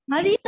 Maria.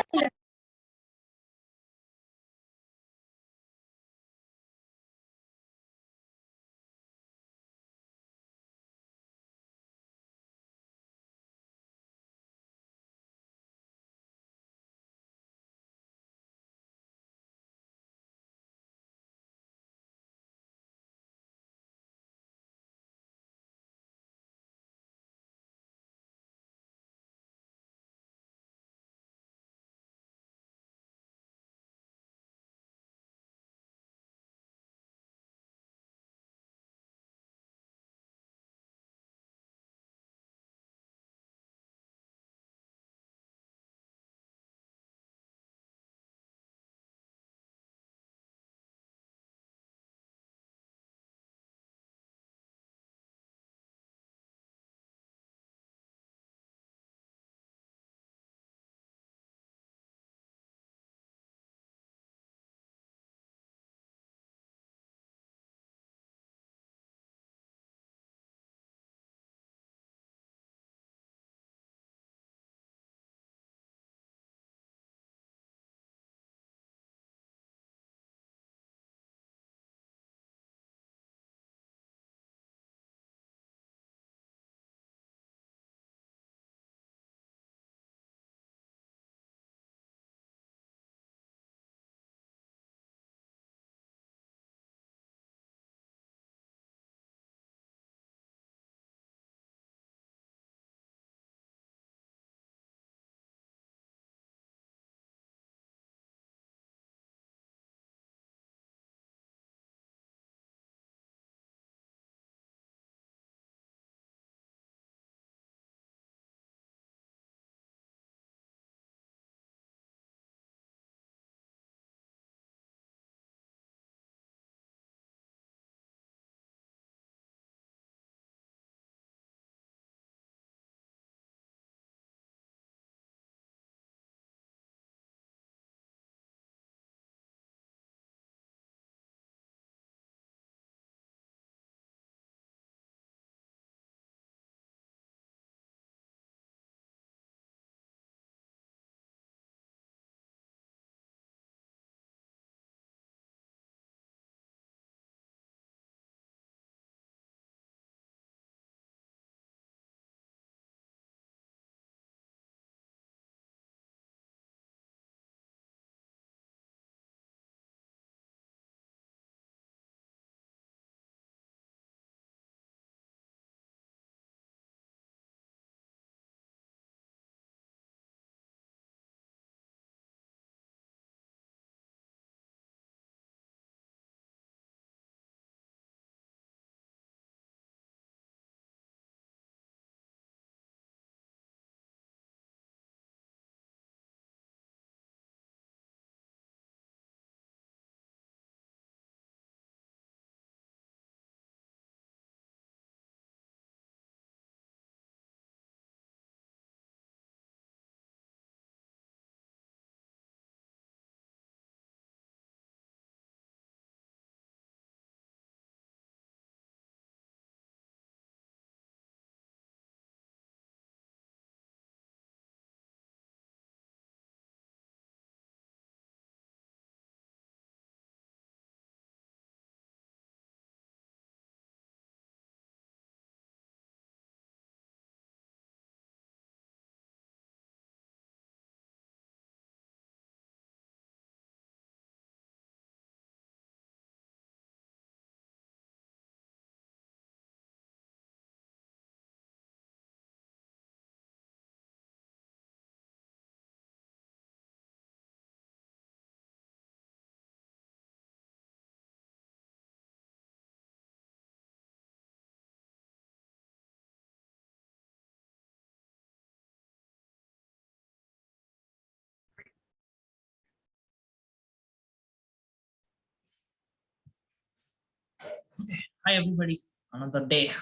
Hi, everybody. Another day.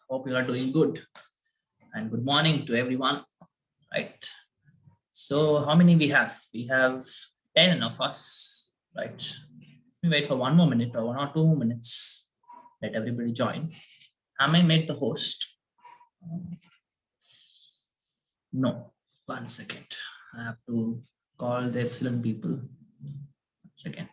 Hope you are doing good. And good morning to everyone. Right. So, how many we have? We have 10 of us. Right. We wait for 1 more minute or 1 or 2 minutes. Let everybody join. Am I made the host? No. 1 second. I have to. call the epsilon people. 1 second.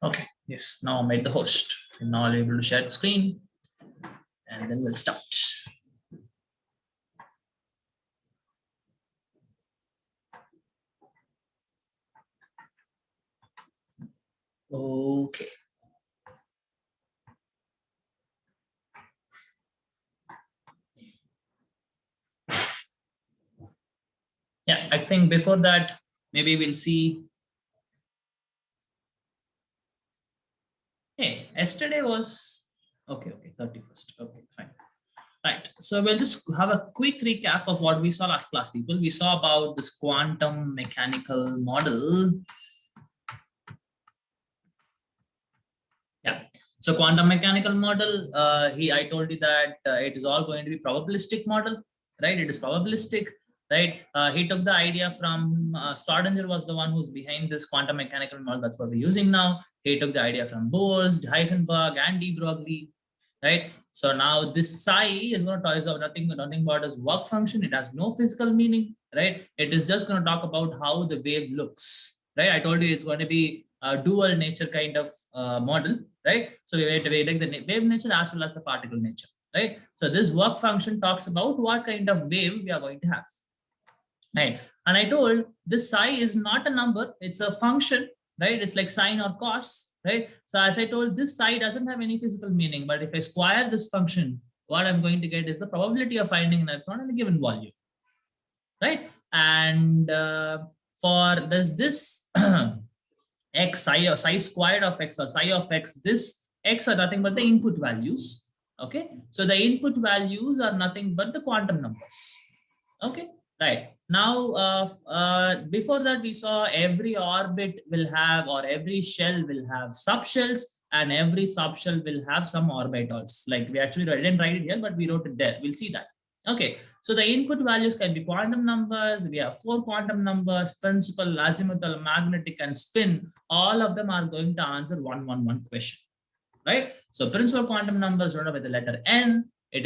Okay, yes, now I made the host. And now I'll be able to share the screen and then we'll start. Okay. Yeah, I think before that, maybe we'll see. Hey, yesterday was okay, 31st. Okay, fine. Right. So we'll just have a quick recap of what we saw last class, people. We saw about this quantum mechanical model. Yeah. So quantum mechanical model, I told you that it is all going to be probabilistic model, right? It is probabilistic, right? He took the idea from Schrodinger was the one who's behind this quantum mechanical model. That's what we're using now. He took the idea from Bose, Heisenberg, and de Broglie, right? So now this psi is going to talk about nothing about its work function. It has no physical meaning, right? It is just going to talk about how the wave looks, right? I told you it's going to be a dual nature kind of model, right? So we like the wave nature as well as the particle nature, right? So this work function talks about what kind of wave we are going to have, right? And I told this psi is not a number, it's a function, right? It's like sine or cos, right? So as I told, this psi doesn't have any physical meaning, but if I square this function, what I'm going to get is the probability of finding an electron in a given volume, right? And for this x psi or psi squared of x or psi of x, this x are nothing but the input values. Okay, so the input values are nothing but the quantum numbers. Okay, right. Now before that we saw every orbit will have, or every shell will have subshells, and every subshell will have some orbitals. Like we actually didn't write it here, but we wrote it there. We'll see that. Okay, so the input values can be quantum numbers. We have 4 quantum numbers: principal, azimuthal, magnetic, and spin. All of them are going to answer 111 question, right? So principal quantum numbers denoted by the letter N. It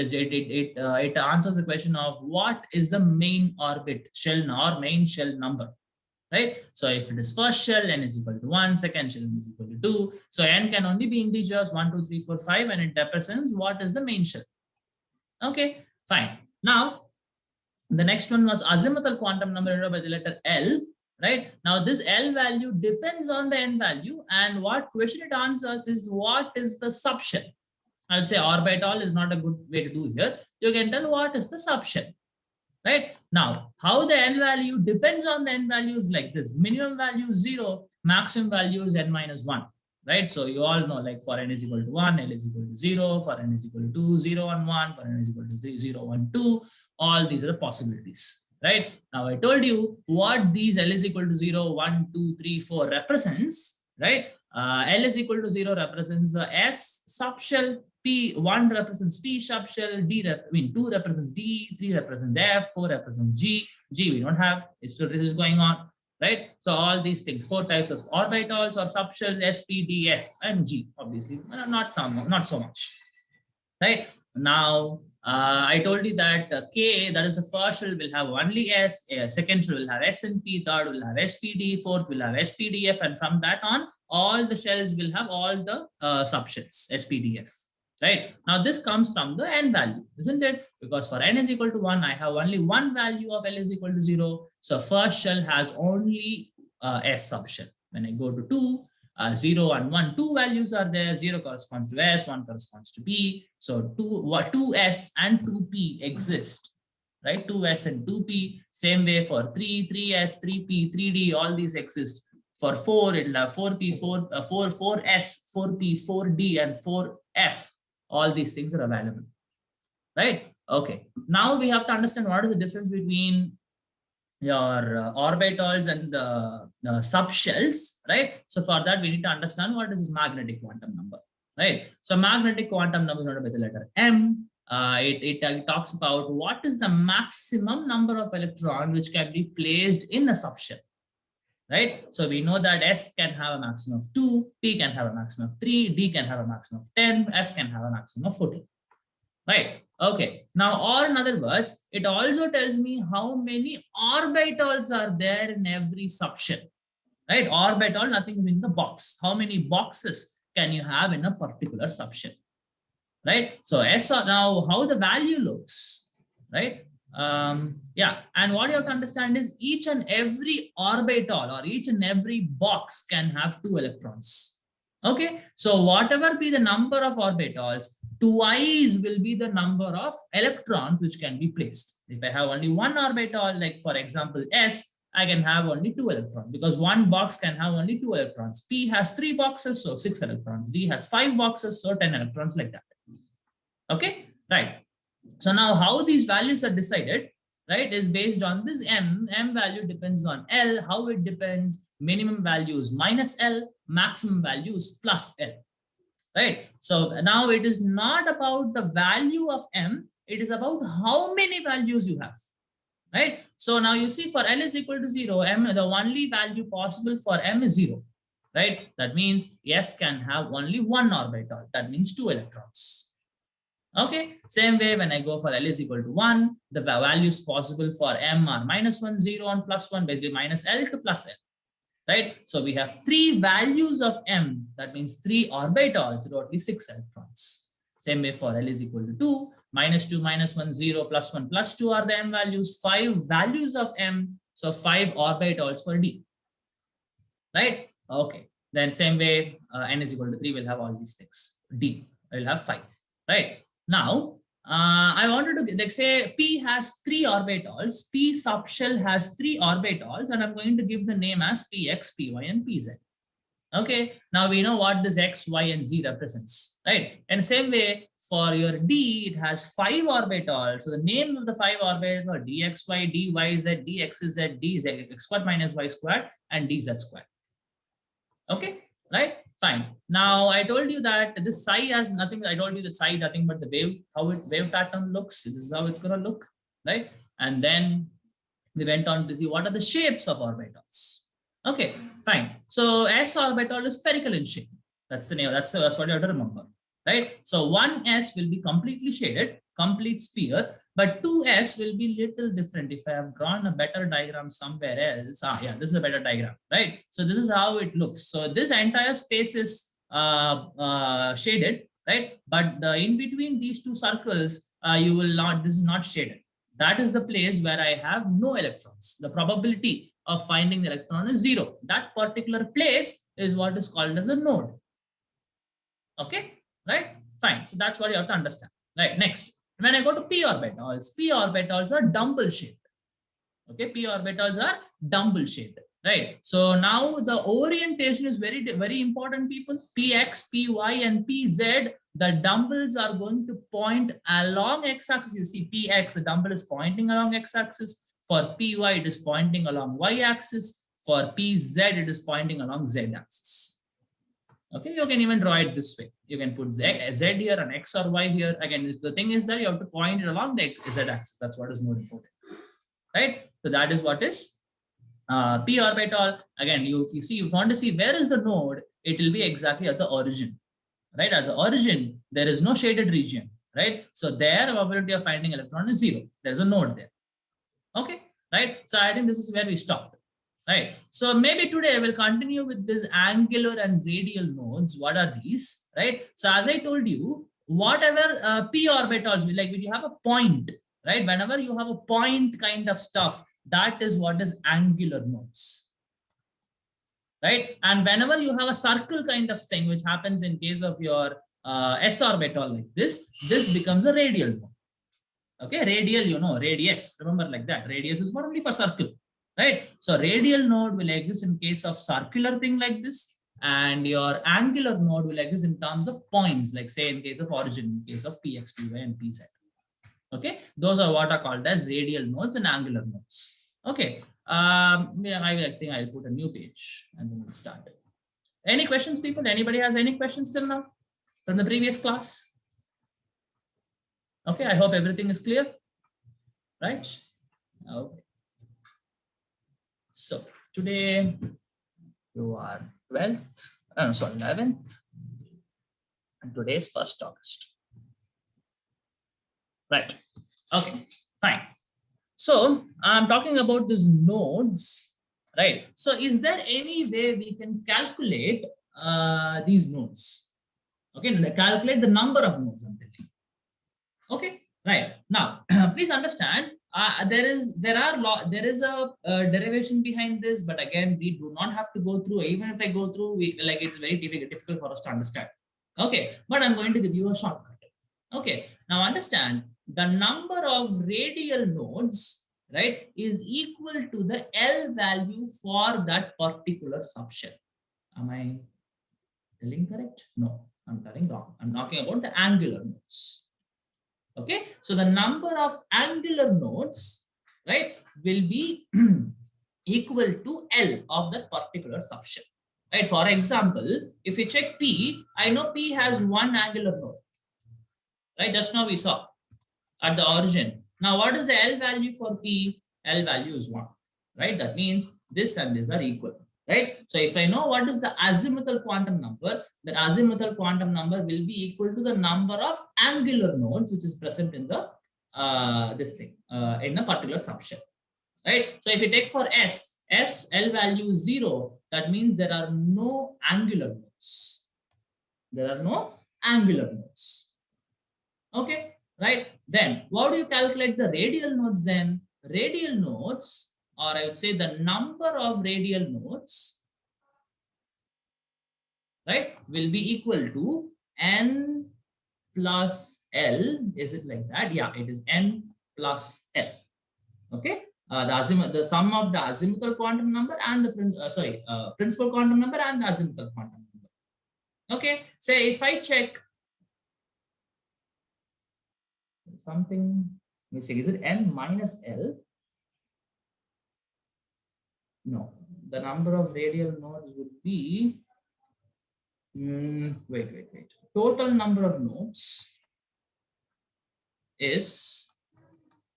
answers the question of what is the main orbit shell or main shell number, right? So if it is first shell, N is equal to 1, second shell is equal to 2. So N can only be integers 1, 2, 3, 4, 5, and it represents what is the main shell. Okay, fine. Now, the next one was azimuthal quantum number by the letter L, right? Now, this L value depends on the N value, and what question it answers is what is the subshell. I would say orbital is not a good way to do here. You can tell what is the subshell, right? Now, how the N value depends on the N values like this: minimum value 0, maximum value is N minus 1. right? So you all know, like for n is equal to 1, L is equal to 0, for n is equal to 0 and 1, for n is equal to 3, 0, 1, 2, all these are the possibilities, right? Now I told you what these L is equal to 0, 1, 2, 3, 4 represents, right? L is equal to 0 represents the S subshell, P1 represents P subshell, 2 represents D, 3 represents F, 4 represents G, G we don't have, it's still this is going on, right? So all these things, 4 types of orbitals or subshells, S, P, D, F, and G, obviously, not so much, right? Now, I told you that K, that is the first shell, will have only S, second shell will have S and P, third will have SPD, fourth will have SPDF, and from that on, all the shells will have all the subshells, SPDF, right? Now, this comes from the N value, isn't it? Because for N is equal to 1, I have only one value of L is equal to 0. So first shell has only S subshell. When I go to 2, 0 and 1, 2 values are there. 0 corresponds to S, 1 corresponds to P. So 2S and 2P exist, right? 2S and 2P. Same way for 3, 3S, 3P, 3D, all these exist. For 4, it'll have 4P, 4S, 4P, 4D, and 4F. All these things are available, right? Okay. Now we have to understand what is the difference between your orbitals and the subshells, right? So for that, we need to understand what is this magnetic quantum number, right? So magnetic quantum number is noted by the letter M. It talks about what is the maximum number of electrons which can be placed in a subshell, right? So we know that S can have a maximum of 2, P can have a maximum of 3, D can have a maximum of 10, F can have a maximum of 14, right? Okay, now, or in other words, it also tells me how many orbitals are there in every subshell, right? Orbital, nothing in the box. How many boxes can you have in a particular subshell, right? So S, now how the value looks, right? Yeah, and what you have to understand is each and every orbital or each and every box can have 2 electrons. Okay, so whatever be the number of orbitals, twice will be the number of electrons which can be placed. If I have only one orbital, like for example S, I can have only 2 electrons because one box can have only 2 electrons. P has 3 boxes, so 6 electrons. D has 5 boxes, so 10 electrons, like that. Okay, right. So now how these values are decided, right, is based on this M. M value depends on L. How it depends? Minimum value is minus L, maximum value is plus L, right? So now it is not about the value of M, it is about how many values you have, right? So now you see for L is equal to 0, M, the only value possible for M is 0, right? That means S can have only one orbital, that means 2 electrons. Okay, same way when I go for L is equal to 1, the values possible for M are minus 1, 0, and plus 1, basically minus L to plus L, right? So we have 3 values of M, that means 3 orbitals, totally 6 electrons. Same way for L is equal to 2, minus 2, minus 1, 0, plus 1, plus 2 are the M values, 5 values of M, so 5 orbitals for D, right? Okay, then same way N is equal to 3 will have all these things. D will have 5, right? Now, I wanted to, like, say P has 3 orbitals, P subshell has 3 orbitals, and I'm going to give the name as Px, Py, and Pz. Okay, now we know what this X, Y, and Z represents, right? And same way for your D, it has 5 orbitals. So the name of the 5 orbitals: dxy, dyz, dxz, dz, x squared minus y squared, and dz squared. Okay, right? Fine. Now I told you that this psi has nothing. I told you that psi nothing but the wave pattern looks. This is how it's gonna look, right? And then we went on to see what are the shapes of orbitals. Okay, fine. So S orbital is spherical in shape. That's the name. That's what you have to remember, right? So 1s will be completely shaded, complete sphere, but 2s will be little different. If I have drawn a better diagram somewhere else, yeah, this is a better diagram, right? So this is how it looks. So this entire space is shaded, right? But in between these 2 circles, you will not. This is not shaded. That is the place where I have no electrons. The probability of finding the electron is 0. That particular place is what is called as a node. Okay, right? Fine. So that's what you have to understand. Right. Next, when I go to p orbitals are dumbbell shaped. Okay, p orbitals are dumbbell shaped. right? So now the orientation is very, very important, people. Px, Py, and Pz, the dumbbells are going to point along x-axis. You see Px, the dumbbell is pointing along x-axis. For Py, it is pointing along y-axis. For Pz, it is pointing along z-axis. Okay, you can even draw it this way. You can put z here and x or y here. Again, the thing is that you have to point it along the z-axis. That's what is more important, right? So that is what is p orbital. Again, if you want to see where is the node, it will be exactly at the origin, right? At the origin, there is no shaded region, right? So there, probability of finding electron is 0. There's a node there. Okay, right? So I think this is where we stopped, right? So maybe today I will continue with this angular and radial nodes. What are these, right? So as I told you, whatever p orbitals, like when you have a point, right? Whenever you have a point kind of stuff, that is what is angular nodes, right? And whenever you have a circle kind of thing, which happens in case of your s orbital like this becomes a radial node. Okay, radial, you know, radius, remember like that. Radius is not only for circle, right? So radial node will exist in case of circular thing like this, and your angular node will exist in terms of points, like say in case of origin, in case of Px, Py, and Pz. Okay, those are what are called as radial nodes and angular nodes. Okay, yeah, I think I'll put a new page and then we'll start. Any questions, people? Anybody has any questions till now from the previous class? Okay, I hope everything is clear, right? Okay. So today you are 12th, sorry, 11th, and today is 1st August. Right. Okay, fine. So I'm talking about these nodes, right? So is there any way we can calculate these nodes? Okay, calculate the number of nodes I'm telling. Okay, right. Now, please understand, there is a derivation behind this, but again, we do not have to go through. Even if I go through, it's very difficult for us to understand. Okay, but I'm going to give you a shortcut. Okay, now understand, the number of radial nodes, right, is equal to the L value for that particular subshell. Am I telling correct? No, I'm telling wrong. I'm talking about the angular nodes. Okay, so the number of angular nodes, right, will be equal to L of that particular subshell, right? For example, if we check P, I know P has one angular node, right? Just now we saw at the origin. Now, what is the L value for P? L value is 1, right? That means this and this are equal, right? So if I know what is the azimuthal quantum number, the azimuthal quantum number will be equal to the number of angular nodes which is present in the in a particular subshell, right? So if you take for S L value is 0, that means there are no angular nodes. There are no angular nodes. Okay, right? Then what do you calculate the radial nodes then? Radial nodes, or I would say the number of radial nodes, right, will be equal to N plus L. Is it like that? Yeah, it is N plus L. Okay, the sum of the azimuthal quantum number and the principal quantum number and the azimuthal quantum number. Okay, say if I check something missing, is it N minus L? No, the number of radial nodes would be wait. Total number of nodes is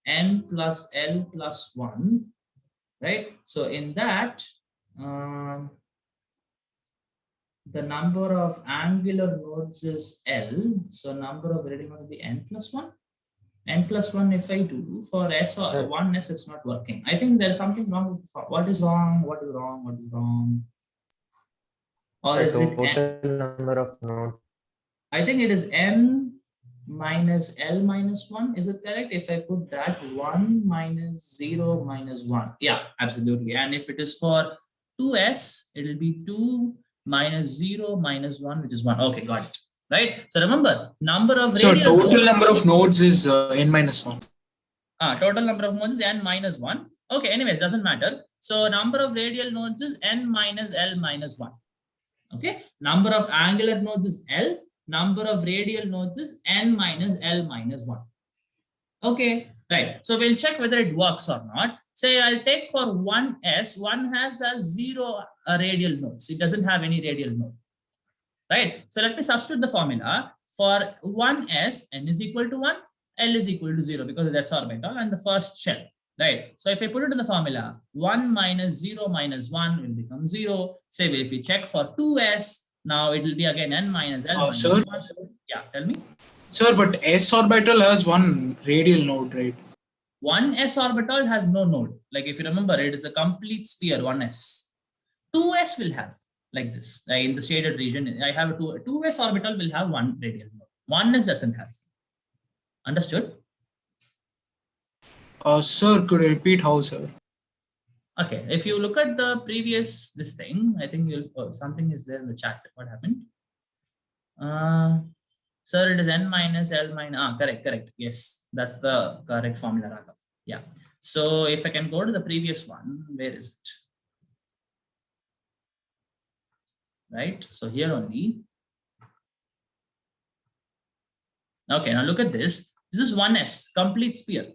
N plus L plus 1, right? So in that, the number of angular nodes is L. So number of radial nodes will be N plus 1. N plus 1 if I do for S or 1S, it's not working. I think there's something wrong. What is wrong? What is wrong? What is wrong? Or is it total number of nodes? I think it is N minus L minus 1. Is it correct? If I put that 1 minus 0 minus 1. Yeah, absolutely. And if it is for 2S, it will be 2 minus 0 minus 1, which is 1. Okay, got it. Right? So remember, number of radial So total number of nodes is N minus 1. Total number of nodes is N minus 1. Okay, anyways, doesn't matter. So number of radial nodes is n minus L minus 1. Okay, number of angular nodes is L, number of radial nodes is n minus L minus 1. Okay, right. So we'll check whether it works or not. Say I'll take for 1s, one has a 0 radial nodes. It doesn't have any radial node. Right. So let me substitute the formula for 1s, n is equal to 1, L is equal to 0 because that's orbital and the first shell. Right. So if I put it in the formula, 1 minus 0 minus 1 will become 0. Say if we check for 2s, now it will be again n minus L minus sir? 1. Yeah, tell me. Sir, but s orbital has one radial node, right? 1s orbital has no node. Like if you remember, it is a complete sphere, 1s. 2s will have like this. In the shaded region, I have a 2s orbital will have one radial node. 1s doesn't have. Understood? Sir, could you repeat how, sir? Okay, if you look at the previous this thing, I think you'll something is there in the chat. What happened? Sir, it is n minus L minus correct. Yes, that's the correct formula, Raghav. Yeah. So if I can go to the previous one, where is it? Right. So here only. Okay, now look at this. This is 1s, complete sphere.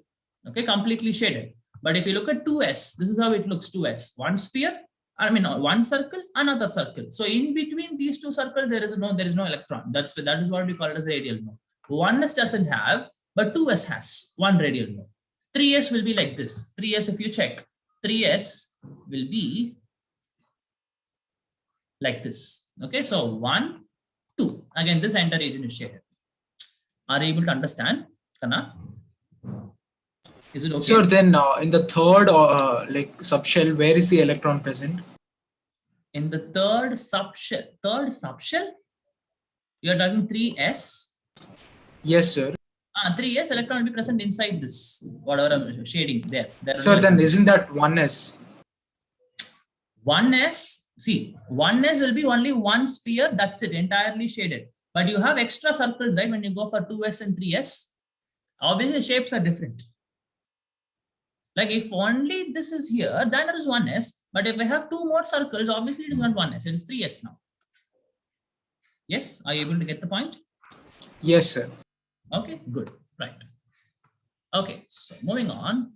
Okay, completely shaded. But if you look at 2s, this is how it looks. 2s, one sphere. I mean, one circle, another circle. So in between these two circles, there is no electron. That is what we call it as radial node. 1s doesn't have, but 2s has one radial node. 3s will be like this. 3s, if you check, 3s will be like this. Okay, so 1, 2. Again, this entire region is shaded. Are you able to understand, Kana? Is it okay? Sir, then in the third subshell, where is the electron present? In the third subshell, you are talking 3s. Yes, sir. 3s electron will be present inside this, whatever I'm shading there. Sir, then isn't that 1s? 1s, see, 1s will be only one sphere, that's it, entirely shaded. But you have extra circles, right? When you go for 2s and 3s, obviously the shapes are different. Like if only this is here, then it is 1s. But if I have two more circles, obviously it is not 1s, it is 3s now. Yes, are you able to get the point? Yes, sir. Okay, good, right. Okay, so moving on.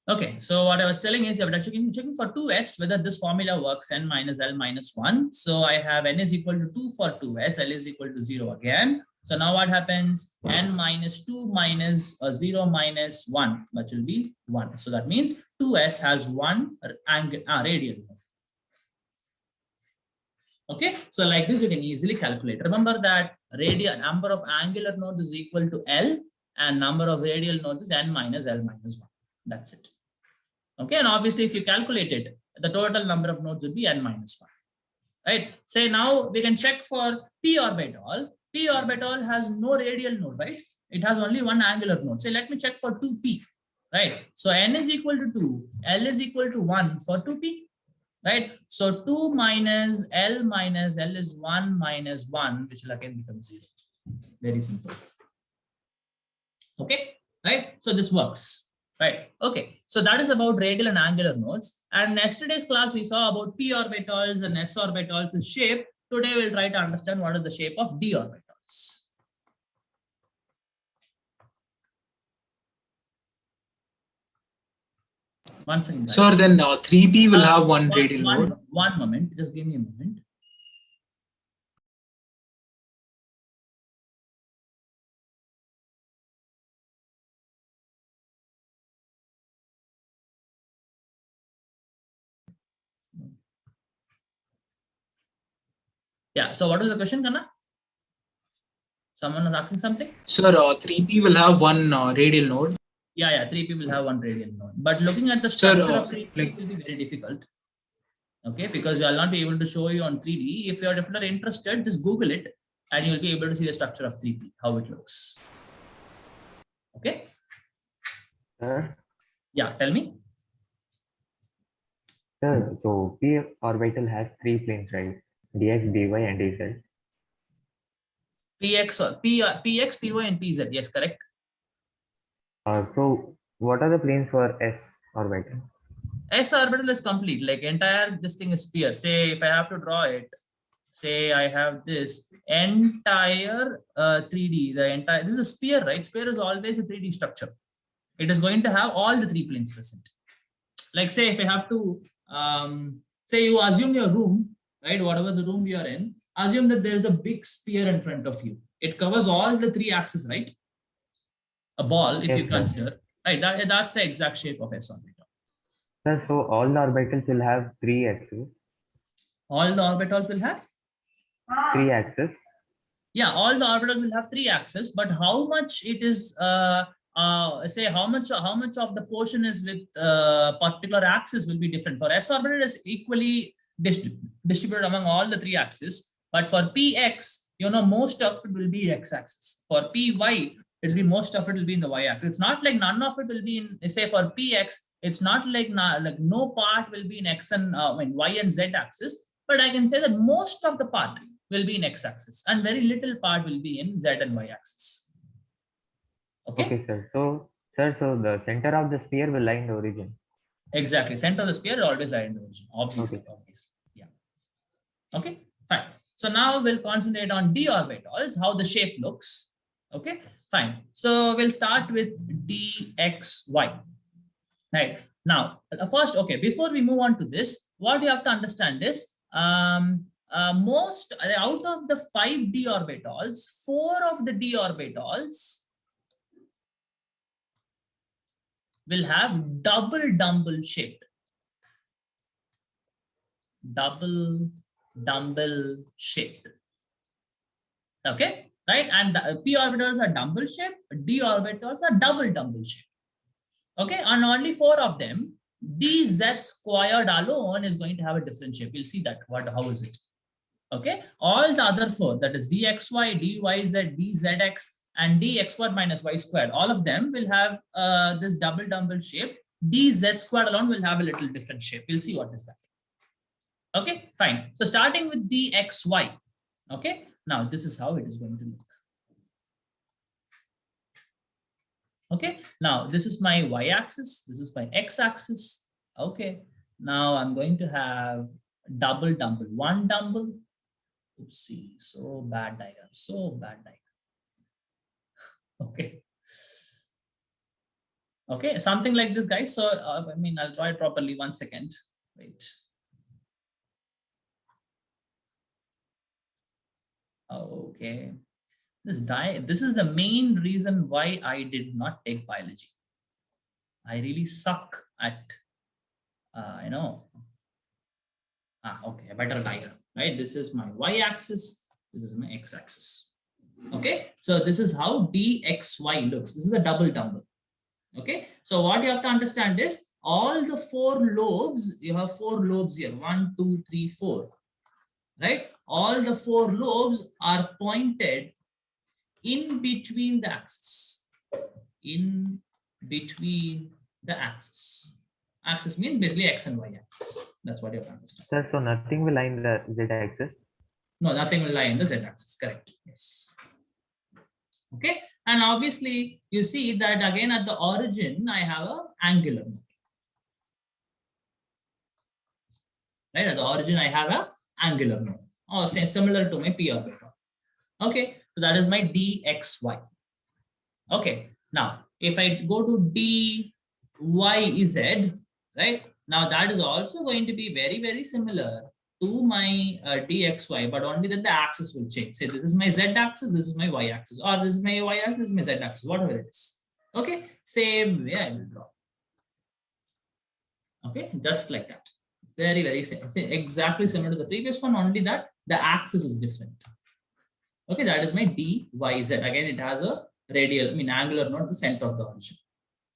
Okay, so what I was telling is you're checking for 2s whether this formula works, n minus L minus 1. So I have n is equal to 2 for 2s, L is equal to 0 again. So now what happens? N minus 2 minus 0 minus 1, which will be 1. So that means 2s has one radial node. Okay, so like this you can easily calculate. Remember that radial number of angular nodes is equal to L and number of radial nodes is n minus L minus 1. That's it. Okay, and obviously if you calculate it, the total number of nodes would be n minus 1. Right? Say now we can check for p orbital. P orbital has no radial node, right? It has only one angular node. Say let me check for 2p. Right? So n is equal to 2, L is equal to 1 for 2p. Right? So 2 minus L is 1 minus 1, which will again become 0. Very simple. Okay, right? So this works. Right. Okay. So that is about radial and angular nodes. And yesterday's class, we saw about p orbitals and s orbitals' shape. Today, we'll try to understand what is the shape of d orbitals. One second, guys. Sir, then 3p will have one radial node. One moment. Just give me a moment. Yeah, so what was the question, Kana? Someone was asking something? Sir, 3p will have one radial node. Yeah, 3p will have one radial node. But looking at the structure of 3p will be very difficult. Okay, because we will not be able to show you on 3D. If you're interested, just Google it and you'll be able to see the structure of 3p, how it looks. Okay? Yeah, tell me. Sir, so p orbital has three planes, right? Dx, dy, and dz. Px, py, and pz. Yes, correct. So what are the planes for S orbital? S orbital is complete, like entire this thing is sphere. Say if I have to draw it, say I have this entire 3D, the entire, this is a sphere, right? Sphere is always a 3D structure. It is going to have all the three planes present. Like say if I have to, say you assume your room, right? Whatever the room you are in, assume that there is a big sphere in front of you. It covers all the three axes, right? A ball, if Yes, you sir. consider, right? That's the exact shape of S orbital. Sir, so all the orbitals will have three axes. All the orbitals will have? Three axes. Yeah, all the orbitals will have three axes, but how much it is, say how much of the portion is with particular axis will be different. For S orbital, it is equally distributed among all the three axes, but for Px, most of it will be X axis. For Py, it will be most of it will be in the Y axis. It's not like none of it will be in, say for Px, it's not like no part will be in X and Y and Z axis, but I can say that most of the part will be in X-axis and very little part will be in Z and Y-axis. Okay, sir. So the center of the sphere will lie in the origin. Exactly. Center of the sphere will always lie in the origin. Obviously. Yeah. Okay, fine. So now we'll concentrate on d orbitals, how the shape looks. Okay, fine. So we'll start with dxy. Right. Now, first, okay, before we move on to this, what you have to understand is most out of the 5 d orbitals, 4 of the d orbitals will have double dumbbell shaped. Double dumbbell shaped. Okay, right? And the p orbitals are dumbbell shaped, d orbitals are double dumbbell shaped. Okay, and only 4 of them, dz squared alone is going to have a different shape. We'll see that. How is it? Okay, all the other 4, that is dxy, dyz, dzx, and dx² minus y squared, all of them will have this double dumbbell shape. Dz squared alone will have a little different shape. We'll see what is that. Okay, fine. So starting with dxy. Okay, now this is how it is going to look. Okay, now this is my y-axis, this is my x-axis. Okay, now I'm going to have double dumbbell, 1 dumbbell. Oopsie, so bad diagram, so bad diagram. Okay. Okay, something like this, guys. So I mean, I'll draw it properly. 1 second. Wait. Okay. This is the main reason why I did not take biology. I really suck at okay, a better diagram, right? This is my y-axis, this is my x-axis. Okay, so this is how dxy looks. This is a double dumbbell. Okay, so what you have to understand is all the 4 lobes, you have 4 lobes here, 1, 2, 3, 4, right? All the 4 lobes are pointed in between the axis. In between the axis. Axis means basically x and y axis. That's what you have to understand. Sir, so nothing will lie in the Z axis? No, nothing will lie in the Z axis. Correct. Yes. Okay. And obviously, you see that again at the origin, I have an angular node. Right? At the origin, I have an angular node. Or say similar to my p orbital. Okay. So that is my dxy. Okay. Now, if I go to dyz, right? Now that is also going to be very, very similar to my dxy, but only that the axis will change. Say this is my z axis, this is my y axis, or this is my y axis, this is my z axis, whatever it is. Okay, same way I will draw. Okay, just like that. Very, very same. Exactly similar to the previous one, only that the axis is different. Okay, that is my dyz. Again, it has a radial, angular node at the center of the origin.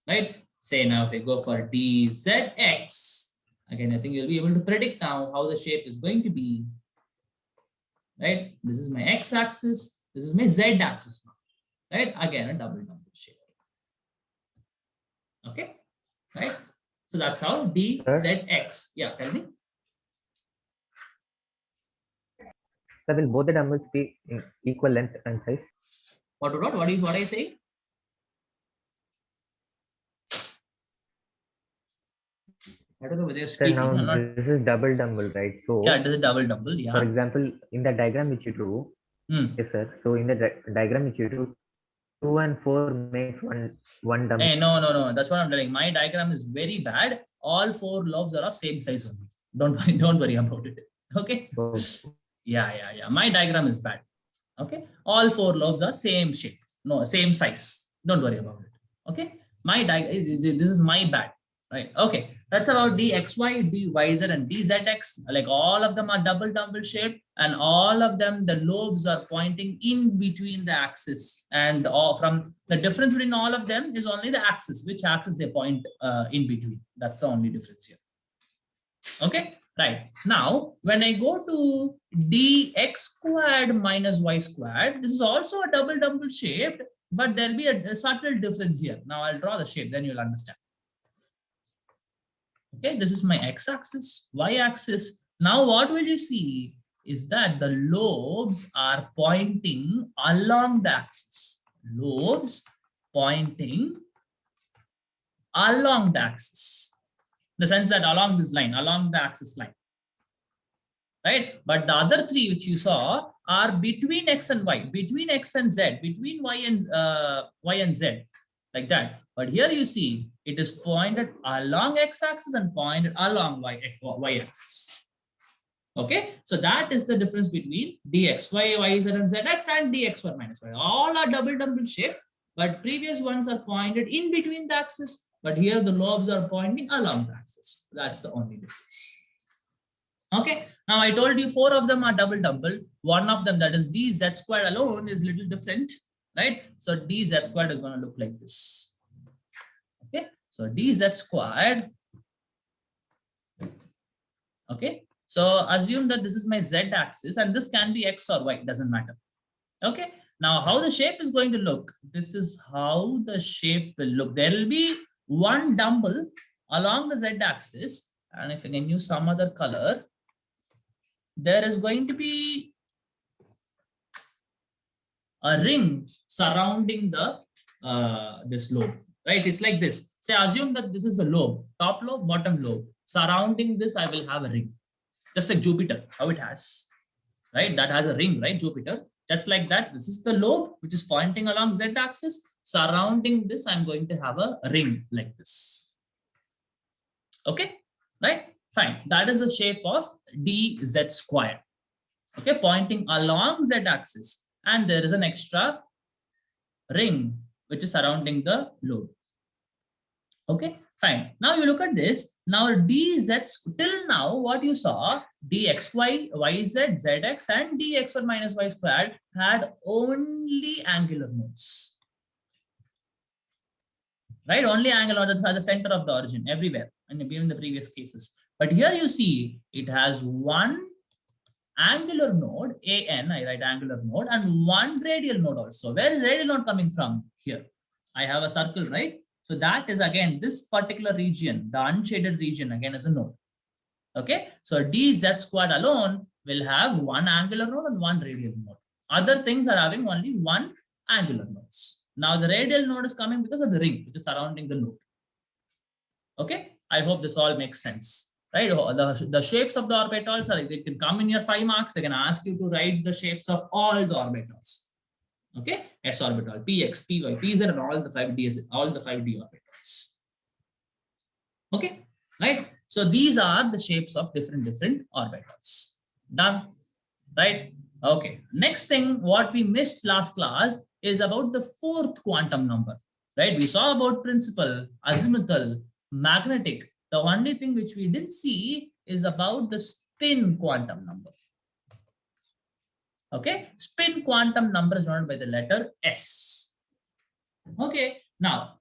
Right? Say now if I go for dzx, again, I think you'll be able to predict now how the shape is going to be. Right? This is my x-axis. This is my z-axis now. Right? Again, a double shape. Okay? Right? So that's how dzx. Yeah, tell me. So will both the dumbbells be equal length and size? What I say? I don't know whether you're Sir, speaking now or not. this is double dumbbell, right? So, Yeah, it is a double dumbbell. for Yeah. example, in the diagram which you drew, Hmm. yes, sir. So in the diagram which you drew, 2 and 4 makes one dumbbell. Hey, no. That's what I'm telling. My diagram is very bad. All 4 lobes are of same size only. Don't worry about it. Okay. So, Yeah. My diagram is bad. Okay. All 4 lobes are same shape. No, same size. Don't worry about it. Okay. This is my bad. Right. Okay. That's about dxy, dyz, and dzx. Like all of them are double shape, and all of them, the lobes are pointing in between the axis. And all from the difference between all of them is only the axis, which axis they point in between. That's the only difference here. Okay. Right. Now, when I go to dx squared minus y squared, this is also a double shaped, but there'll be a subtle difference here. Now I'll draw the shape, then you'll understand. Okay, this is my x-axis, y-axis. Now what will you see is that the lobes are pointing along the axis. Lobes pointing along the axis. In the sense that along this line, along the axis line. Right? But the other 3 which you saw are between x and y, between x and z, between y and z, like that. But here you see it is pointed along x-axis and pointed along y-axis. Okay, so that is the difference between dxy, yz, and zx and dxy minus y. All are double shape, but previous ones are pointed in between the axis, but here the lobes are pointing along the axis. That's the only difference. Okay, now I told you 4 of them are double. One of them, that is dz squared alone, is a little different, right? So dz squared is going to look like this. Okay, so dz squared. Okay, so assume that this is my z axis and this can be x or y, doesn't matter. Okay, now how the shape is going to look, this is how the shape will look. There will be one dumbbell along the z axis, and if I can use some other color, there is going to be a ring surrounding the this lobe, right? It's like this. Say, assume that this is the lobe, top lobe, bottom lobe. Surrounding this, I will have a ring, just like Jupiter, how it has, right? That has a ring, right? Jupiter, just like that. This is the lobe, which is pointing along z-axis. Surrounding this, I'm going to have a ring like this. Okay, right? Fine. That is the shape of dz squared. Okay, pointing along z-axis, and there is an extra ring which is surrounding the lobe. Okay, fine. Now you look at this. Now dz, till now what you saw, dxy, yz, zx, and dx1 minus y squared had only angular nodes. Right? Only angular nodes are the center of the origin everywhere, and even in the previous cases. But here you see it has one angular node, an, I write angular node, and one radial node also. Where is radial node coming from? Here. I have a circle, right? So that is again this particular region, the unshaded region again is a node. Okay, so dz squared alone will have one angular node and one radial node. Other things are having only one angular nodes. Now the radial node is coming because of the ring which is surrounding the node. Okay, I hope this all makes sense. Right, the shapes of the orbitals are, they can come in your 5 marks. They can ask you to write the shapes of all the orbitals. Okay, s orbital, px, py, pz, and all the 5d, all the 5d orbitals. Okay, right. So these are the shapes of different orbitals. Done, right? Okay. Next thing, what we missed last class is about the 4th quantum number. Right? We saw about principal, azimuthal, magnetic. The only thing which we didn't see is about the spin quantum number. Okay, spin quantum number is denoted by the letter S. Okay, now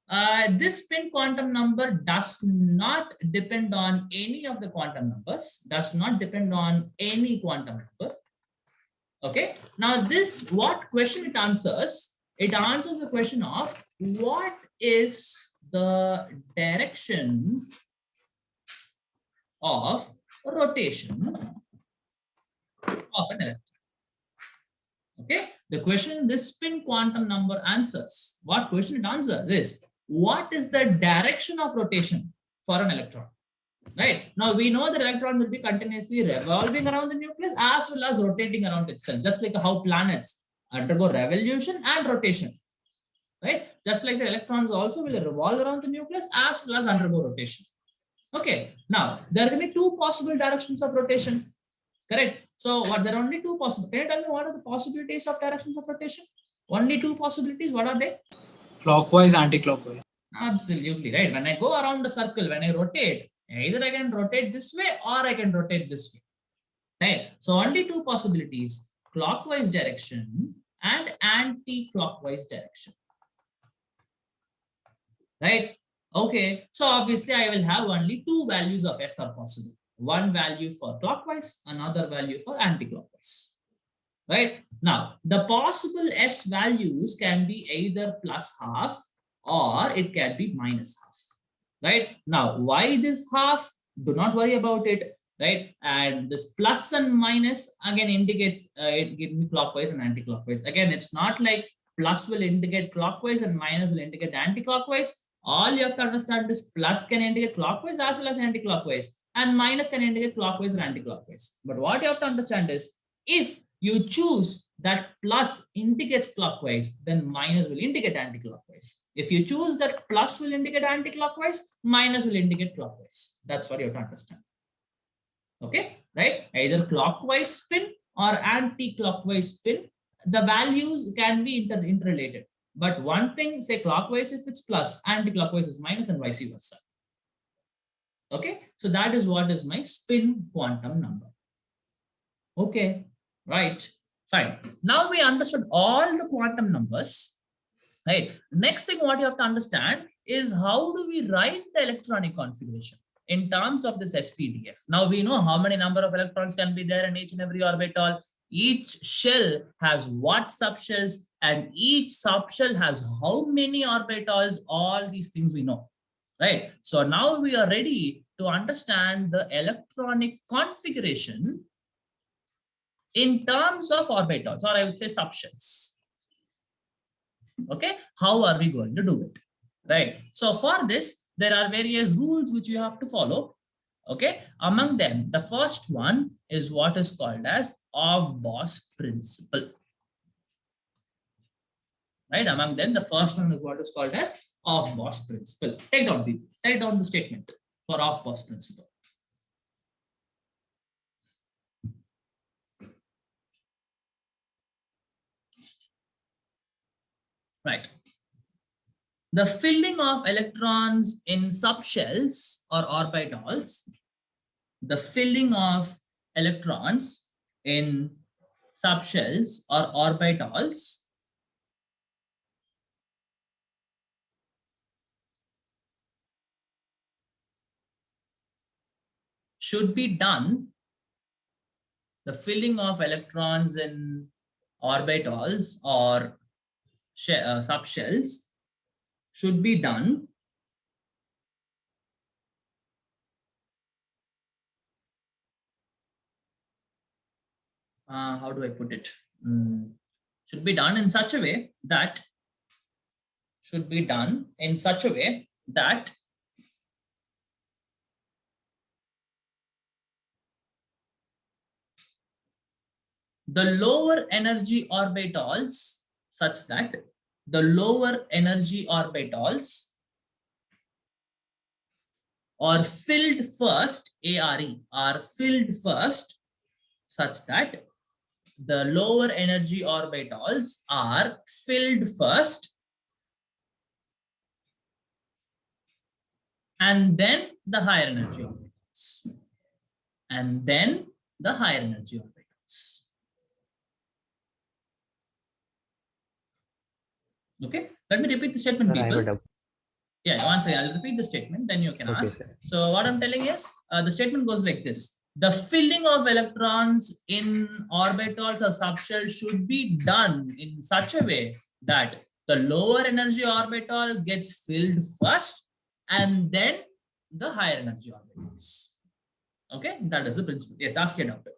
this spin quantum number does not depend on any of the quantum numbers, does not depend on any quantum number. Okay, now this, what question it answers? It answers the question of what is the direction of rotation of an electron. Okay, the question this spin quantum number answers, what question it answers is, what is the direction of rotation for an electron? Right. Now we know that electron will be continuously revolving around the nucleus as well as rotating around itself, just like how planets undergo revolution and rotation. Right. Just like the electrons also will revolve around the nucleus as well as undergo rotation. Okay. Now there can be two possible directions of rotation. Correct. So what there are only two possible. Can you tell me what are the possibilities of directions of rotation? Only two possibilities. What are they? Clockwise, anti-clockwise. Absolutely right. When I go around the circle, when I rotate, either I can rotate this way or I can rotate this way. Right. So only two possibilities: clockwise direction and anti-clockwise direction. Right. Okay. So obviously I will have only two values of S are possible. One value for clockwise, another value for anti-clockwise. Right. Now the possible S values can be either plus half or it can be minus half. Right. Now why this half? Do not worry about it. Right. And this plus and minus again indicates it gives me clockwise and anti-clockwise. Again, it's not like plus will indicate clockwise and minus will indicate anti-clockwise. All you have to understand is plus can indicate clockwise as well as anti-clockwise, and minus can indicate clockwise or anti-clockwise. But what you have to understand is if you choose that plus indicates clockwise, then minus will indicate anti-clockwise. If you choose that plus will indicate anti-clockwise, minus will indicate clockwise. That's what you have to understand. Okay, right? Either clockwise spin or anti-clockwise spin. The values can be interrelated. But one thing, say clockwise if it's plus, anti-clockwise is minus, and vice versa. Okay, so that is what is my spin quantum number. Okay, right, fine. Now we understood all the quantum numbers. Right. Next thing what you have to understand is how do we write the electronic configuration in terms of this SPDF. Now we know how many number of electrons can be there in each and every orbital. Each shell has what subshells, and each subshell has how many orbitals. All these things we know. Right. So now we are ready to understand the electronic configuration in terms of orbitals, or I would say subshells. Okay, how are we going to do it? Right. So for this, there are various rules which you have to follow. Okay, among them, the first one is what is called as Aufbau's principle. Right. Among them, the first one is what is called as Aufbau's principle. Take down the statement for Aufbau's principle. Right. The filling of electrons in subshells or orbitals, the filling of electrons in subshells or orbitals should be done, the filling of electrons in orbitals or subshells should be done how do I put it? Should be done in such a way that the lower energy orbitals, such that the lower energy orbitals are filled first, ARE, are filled first, such that the lower energy orbitals are filled first, and then the higher energy orbitals, and then the higher energy orbitals. Okay, let me repeat the statement, people. Yeah, once I'll repeat the statement, then you can ask. Sir. So what I'm telling is, the statement goes like this. The filling of electrons in orbitals or subshells should be done in such a way that the lower energy orbital gets filled first, and then the higher energy orbitals. Okay, that is the principle. Yes, ask your doctor.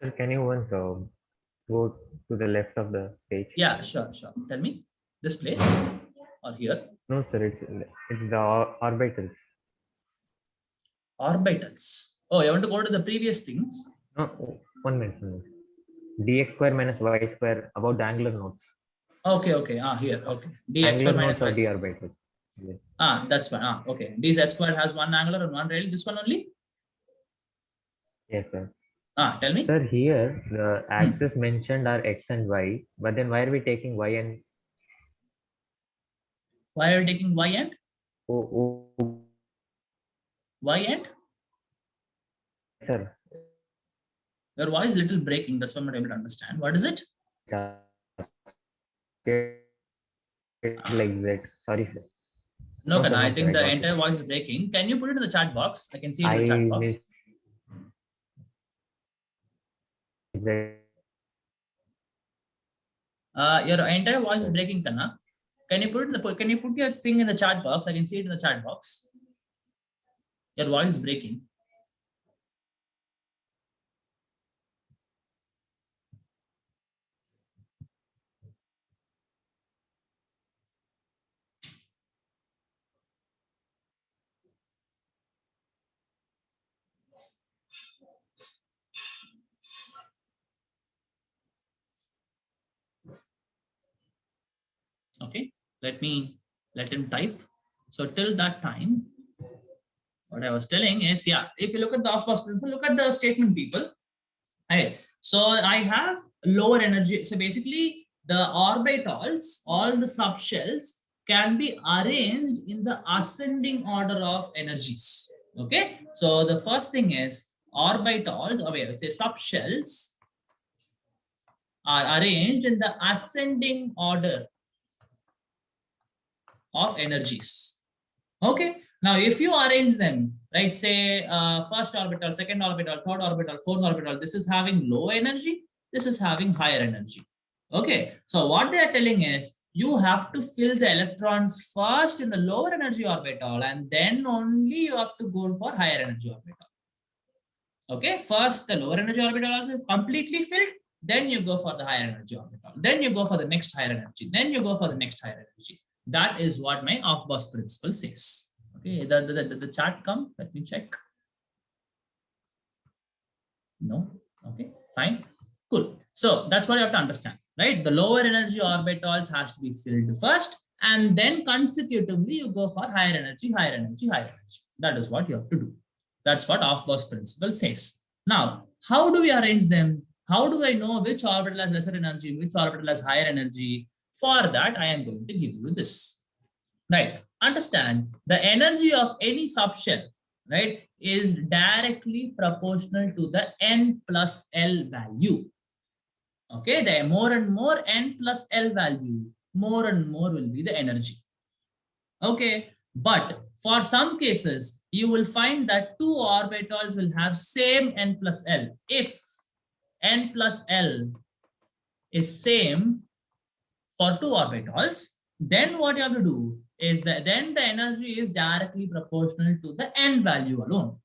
Sir, can you once go to the left of the page? Yeah, sure. Tell me, this place or here? No, sir, it's the orbitals. Orbitals. Oh, you want to go to the previous things? No, 1 minute. Dx square minus y square about the angular nodes. Okay, okay. Here, okay. Dx Angular square minus nodes or y d square. orbitals. Yes. That's fine. Okay. Dz square has one angular and one radial. This one only? Yes, sir. Tell me. Sir, here the axis mentioned are x and y, but then why are we taking y and Why are you taking y and? o? Y and? Sir. Your voice is little breaking. That's why I'm not able to understand. What is it? Like that. Sorry, sir. No, No, sir, I no, think sir, I the got entire it. voice is breaking. Can you put it in the chat box? I can see it in the chat box. Missed that. Your entire voice is breaking, Kana. Can you put your thing in the chat box? I can see it in the chat box. Your voice is breaking. Okay, let him type. So till that time, what I was telling is, yeah, if you look at the Aufbau's principle, look at the statement, people. Right. So I have lower energy. So basically, the orbitals, all the subshells, can be arranged in the ascending order of energies. Okay. So the first thing is orbitals, or let's say subshells, are arranged in the ascending order of energies. Okay. Now, if you arrange them, right, say first orbital, second orbital, third orbital, fourth orbital, this is having low energy, this is having higher energy. Okay. So what they are telling is you have to fill the electrons first in the lower energy orbital, and then only you have to go for higher energy orbital. Okay. First, the lower energy orbital is completely filled. Then you go for the higher energy orbital. Then you go for the next higher energy. Then you go for the next higher energy. That is what my Aufbau's principle says. Okay, the chat come. Let me check. No. Okay, fine. Cool. So that's what you have to understand, right? The lower energy orbitals has to be filled first, and then consecutively you go for higher energy, higher energy, higher energy. That is what you have to do. That's what Aufbau's principle says. Now, how do we arrange them? How do I know which orbital has lesser energy, which orbital has higher energy? For that, I am going to give you this. Right. Understand the energy of any subshell, right, is directly proportional to the n plus L value. Okay, the more and more n plus L value, more and more will be the energy. Okay, but for some cases, you will find that two orbitals will have same n plus L. If n plus L is same for two orbitals, then what you have to do is that then the energy is directly proportional to the n value alone.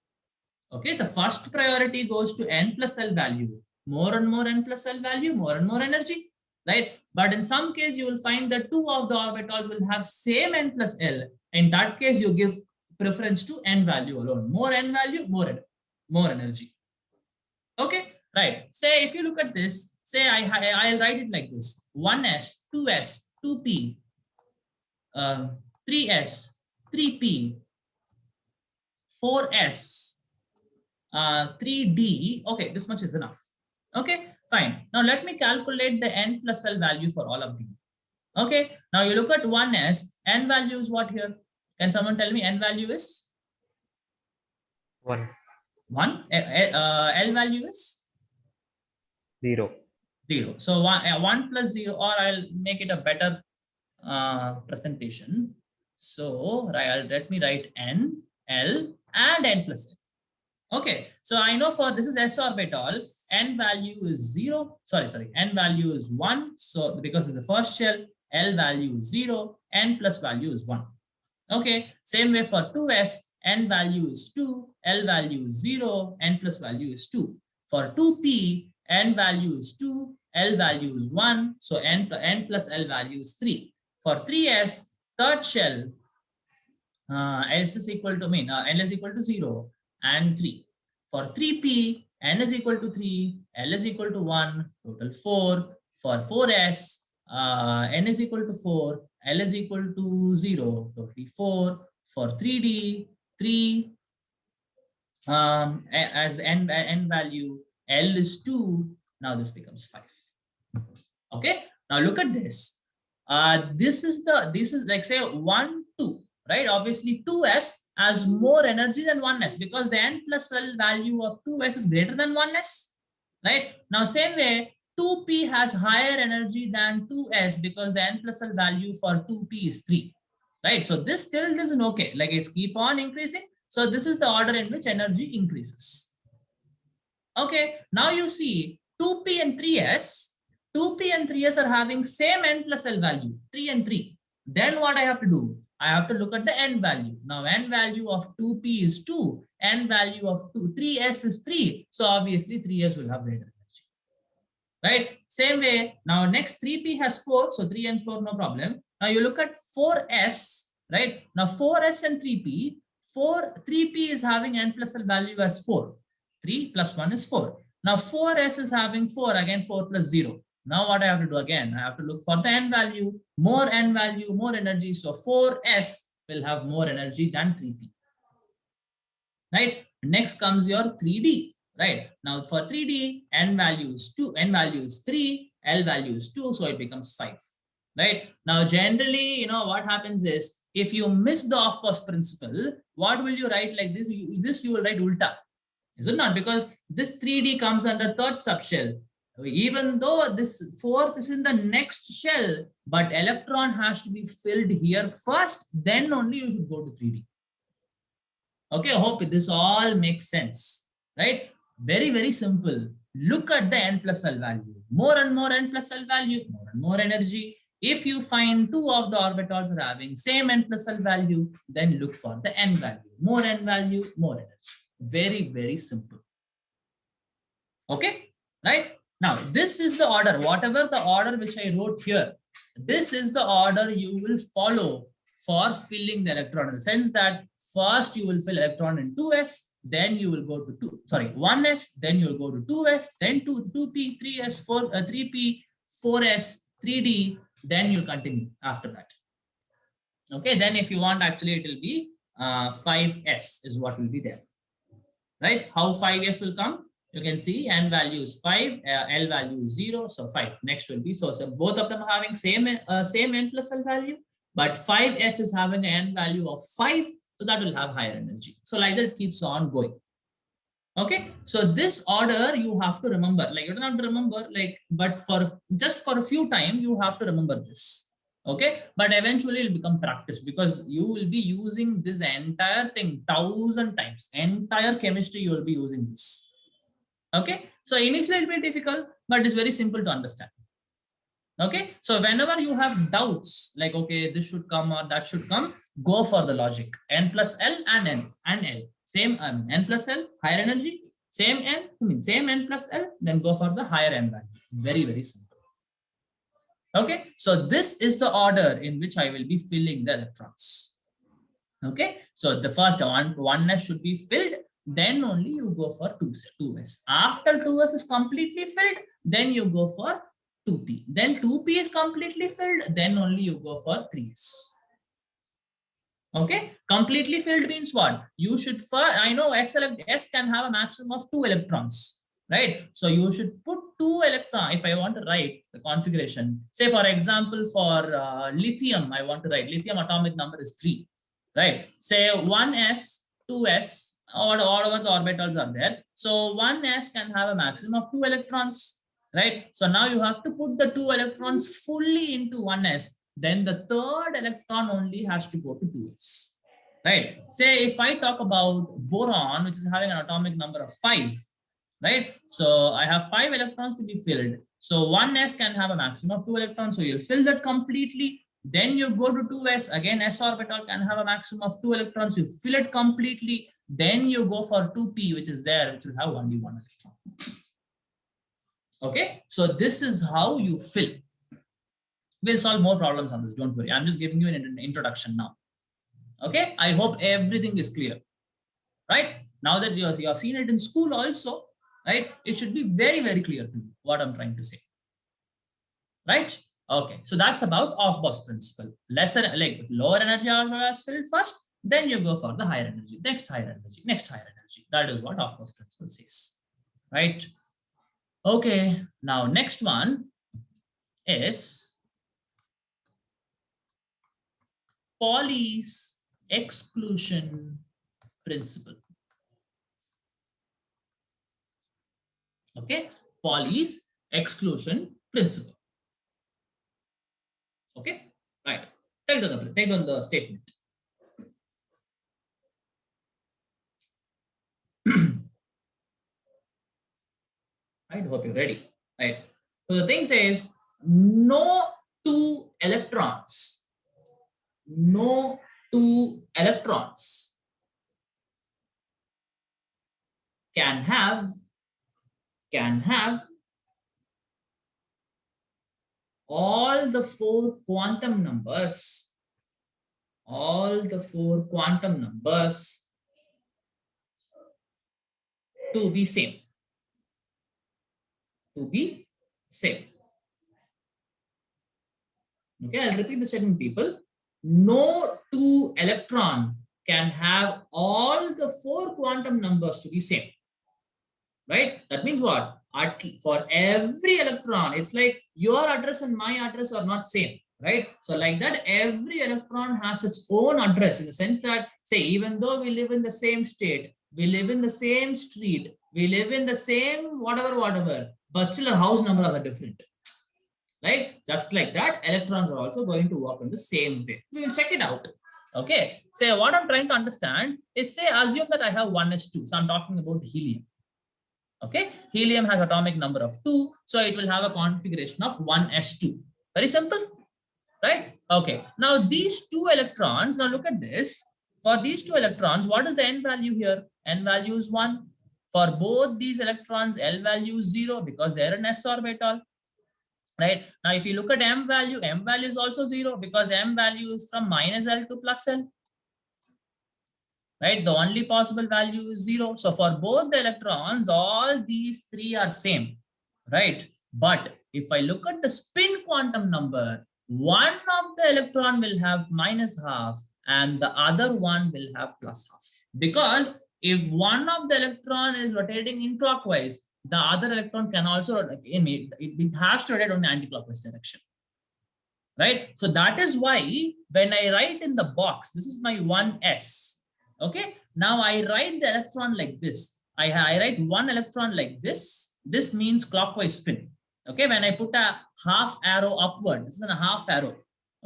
Okay, the first priority goes to n plus L value. More and more n plus L value, more and more energy, right? But in some case, you will find that two of the orbitals will have same n plus L. In that case, you give preference to n value alone. More n value, more energy. Okay, right. Say if you look at this, say I'll write it like this: 1s, 2s, 2p, 3s, 3p, 4s, 3d. Okay, this much is enough. Okay, fine. Now let me calculate the n plus L value for all of them. Okay, now you look at 1s, n value is what here? Can someone tell me n value is? 1. 1. L value is? 0. 0. So 1 plus 0, or I'll make it a better presentation. So let me write n, L, and n plus L. Okay, so I know for this is s orbital, n value is 0. Sorry, n value is 1. So because of the first shell, L value is 0, n plus value is 1. Okay, same way for 2s, n value is 2, L value is 0, n plus value is 2. For 2p, n value is 2, L value is 1, so n plus L value is 3. For 3s, third shell, s is equal to n is equal to 0, and 3. For 3p, n is equal to 3, L is equal to 1, total 4. For 4s, n is equal to 4, L is equal to 0, totally 4. For 3d, 3 as the n value, L is 2. Now this becomes 5. Okay, now look at this. This is like say 1, 2, right? Obviously 2s has more energy than 1s because the n plus L value of 2s is greater than 1s, right? Now same way 2p has higher energy than 2s because the n plus L value for 2p is 3, right? So this still isn't okay, like it's keep on increasing. So this is the order in which energy increases. Okay, now you see 2p and 3s. 2p and 3s are having same n plus L value, 3 and 3. Then what I have to do? I have to look at the n value. Now n value of 2p is 2, n value of 3s is 3. So obviously 3s will have greater energy, right? Same way, now next 3p has 4, so 3 and 4 no problem. Now you look at 4s, right? Now 4s and 3p, 3p is having n plus L value as 4. 3 plus 1 is 4. Now 4s is having 4, again 4 plus 0. Now what I have to do again? I have to look for the n value, more energy. So 4s will have more energy than 3p. Right? Next comes your 3d. Right? Now for 3d, n value is 2, n value is 3, L value is 2, so it becomes 5. Right? Now generally, you know what happens is if you miss the of course principle, what will you write like this? You will write ulta. Is it not? Because this 3d comes under third subshell. Even though this fourth is in the next shell, but electron has to be filled here first, then only you should go to 3d. Okay, I hope this all makes sense, right? Very, very simple. Look at the n plus L value. More and more n plus L value, more and more energy. If you find two of the orbitals are having same n plus L value, then look for the n value. More n value, more energy. Very, very simple. Okay, right? Now, this is the order, whatever the order which I wrote here, this is the order you will follow for filling the electron, in the sense that first you will fill electron in 2s, then you will go to 1s, then you will go to 2s, then 2p, 3s, 3p, 4s, 3d, then you continue after that. Okay, then if you want, actually it will be 5s is what will be there. Right? How 5s will come? You can see n value is 5, L value is 0, so 5. Next will be, so both of them are having same n plus L value, but 5s is having an n value of 5, so that will have higher energy. So like that it keeps on going. Okay, so this order you have to remember, like you don't have to remember, like, but for just for a few times you have to remember this. Okay, but eventually it will become practice because you will be using this entire thing 1,000 times. Entire chemistry you will be using this. Okay, so initially it will be difficult, but it's very simple to understand. Okay, so whenever you have doubts, like, okay, this should come or that should come, go for the logic. N plus L and N and L. Same N plus L, higher energy, same N, same N plus L, then go for the higher N value. Very, very simple. Okay, so this is the order in which I will be filling the electrons. Okay, so the first 1s should be filled, then only you go for 2s. After 2s is completely filled, then you go for 2p. Then 2p is completely filled, then only you go for 3s. Okay, completely filled means what? You should first, I know S can have a maximum of 2 electrons, right? So you should put 2 electrons. If I want to write the configuration, say for example, for lithium, I want to write lithium atomic number is 3, right? Say 1s, 2s, or whatever the orbitals are there. So 1s can have a maximum of 2 electrons, right? So now you have to put the 2 electrons fully into 1s. Then the third electron only has to go to 2s, right? Say if I talk about boron, which is having an atomic number of 5, right? So I have 5 electrons to be filled. So 1s can have a maximum of 2 electrons. So you'll fill that completely. Then you go to 2s. Again, s orbital can have a maximum of 2 electrons. You fill it completely. Then you go for 2p, which is there, which will have only 1 electron. Okay, so this is how you fill. We'll solve more problems on this, don't worry. I'm just giving you an introduction now. Okay, I hope everything is clear. Right? Now that you have seen it in school also, right? It should be very, very clear to you what I'm trying to say, right? Okay, so that's about off-box principle. Lesser, like lower energy is filled first, then you go for the higher energy, next higher energy, next higher energy. That is what off-box principle says, right? Okay, now next one is Pauli's exclusion principle. Okay, Pauli's exclusion principle. Okay, right. Take on the statement. I hope you're ready. Right. So the thing says no two electrons can have all the four quantum numbers to be same. Okay, I'll repeat the statement, people. No two electron can have all the four quantum numbers to be same. Right? That means what? For every electron, it's like your address and my address are not same, right? So like that, every electron has its own address, in the sense that, say, even though we live in the same state, we live in the same street, we live in the same whatever, but still our house numbers are different, right? Just like that, electrons are also going to work in the same way. We will check it out. Okay, so what I'm trying to understand is, say, assume that I have 1s2. So I'm talking about helium. Okay, helium has atomic number of 2, so it will have a configuration of 1s2. Very simple, right? Okay, now these two electrons, now look at this. For these two electrons, what is the n value here? N value is 1. For both these electrons, L value is 0 because they're an s orbital. Right, now if you look at m value is also 0 because m value is from minus L to plus L. Right, the only possible value is 0. So for both the electrons, all these three are same, right? But if I look at the spin quantum number, one of the electron will have minus half and the other one will have plus half. Because if one of the electron is rotating in clockwise, the other electron can also, it has to rotate on the anti-clockwise direction. Right, so that is why when I write in the box, this is my 1s. Okay, now I write the electron like this. I write one electron like this. This means clockwise spin. Okay, when I put a half arrow upward, this is a half arrow.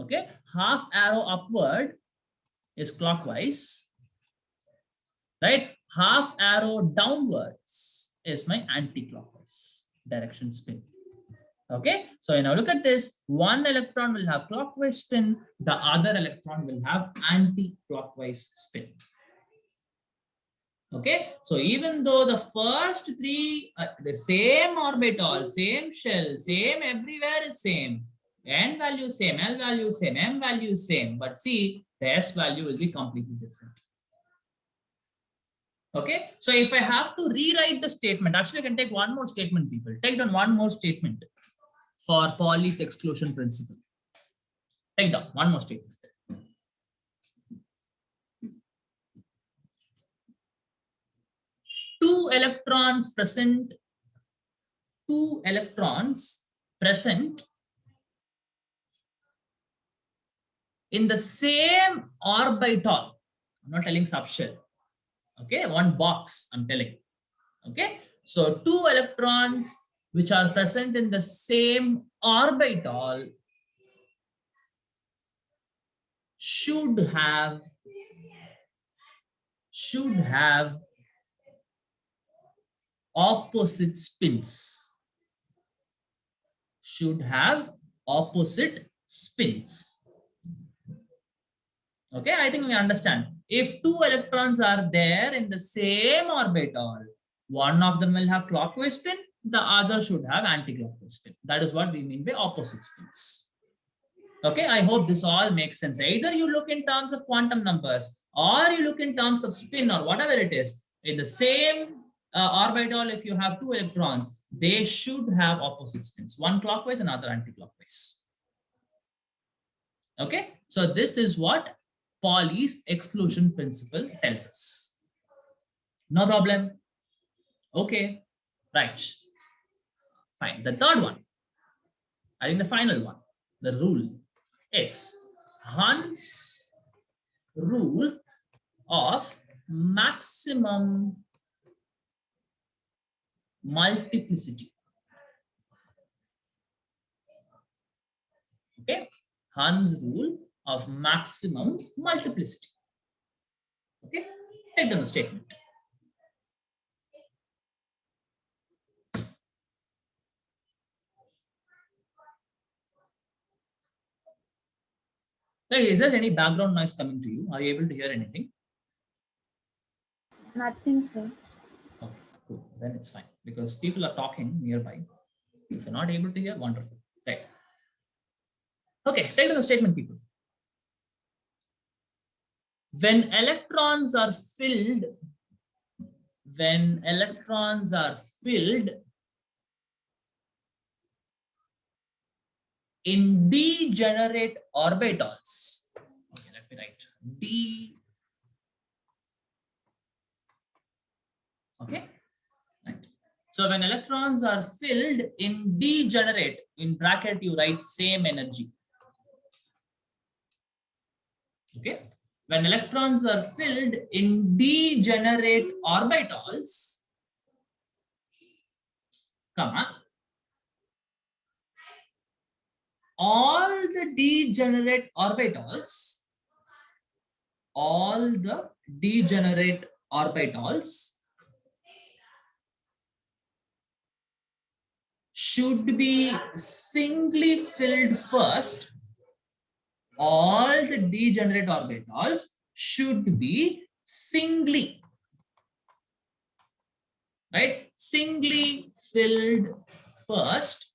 Okay, half arrow upward is clockwise. Right, half arrow downwards is my anti-clockwise direction spin. Okay, so now look at this. One electron will have clockwise spin, the other electron will have anti-clockwise spin. Okay, so even though the first three, the same orbital, same shell, same everywhere is same, n value same, L value same, m value same, but see, the s value will be completely different. Okay, so if I have to rewrite the statement, actually I can take one more statement, people. Take down one more statement for Pauli's exclusion principle. Take down one more statement. Two electrons present in the same orbital. I'm not telling subshell. Okay, one box I'm telling. Okay, so two electrons which are present in the same orbital should have opposite spins. Should have opposite spins. Okay, I think we understand. If two electrons are there in the same orbital, one of them will have clockwise spin, the other should have anti-clockwise spin. That is what we mean by opposite spins. Okay, I hope this all makes sense. Either you look in terms of quantum numbers or you look in terms of spin or whatever it is. In the same orbital, if you have two electrons, they should have opposite spins, one clockwise, another anti-clockwise. Okay, so this is what Pauli's exclusion principle tells us. No problem. Okay, right. Fine. The third one, I think the final one, the rule is Hund's rule of maximum multiplicity. Okay, Hund's rule of maximum multiplicity. Okay, take down the statement. Hey, is there any background noise coming to you? Are you able to hear anything? Nothing, sir. Okay, cool. Then it's fine because people are talking nearby. If you're not able to hear, wonderful. Right. Okay, take down the statement, people. When electrons are filled in degenerate orbitals. Okay, let me write D. Okay, right. So when electrons are filled in degenerate, in bracket you write same energy. Okay, when electrons are filled in degenerate orbitals, comma, all the degenerate orbitals should be singly filled first. All the degenerate orbitals should be singly, right? Singly filled first,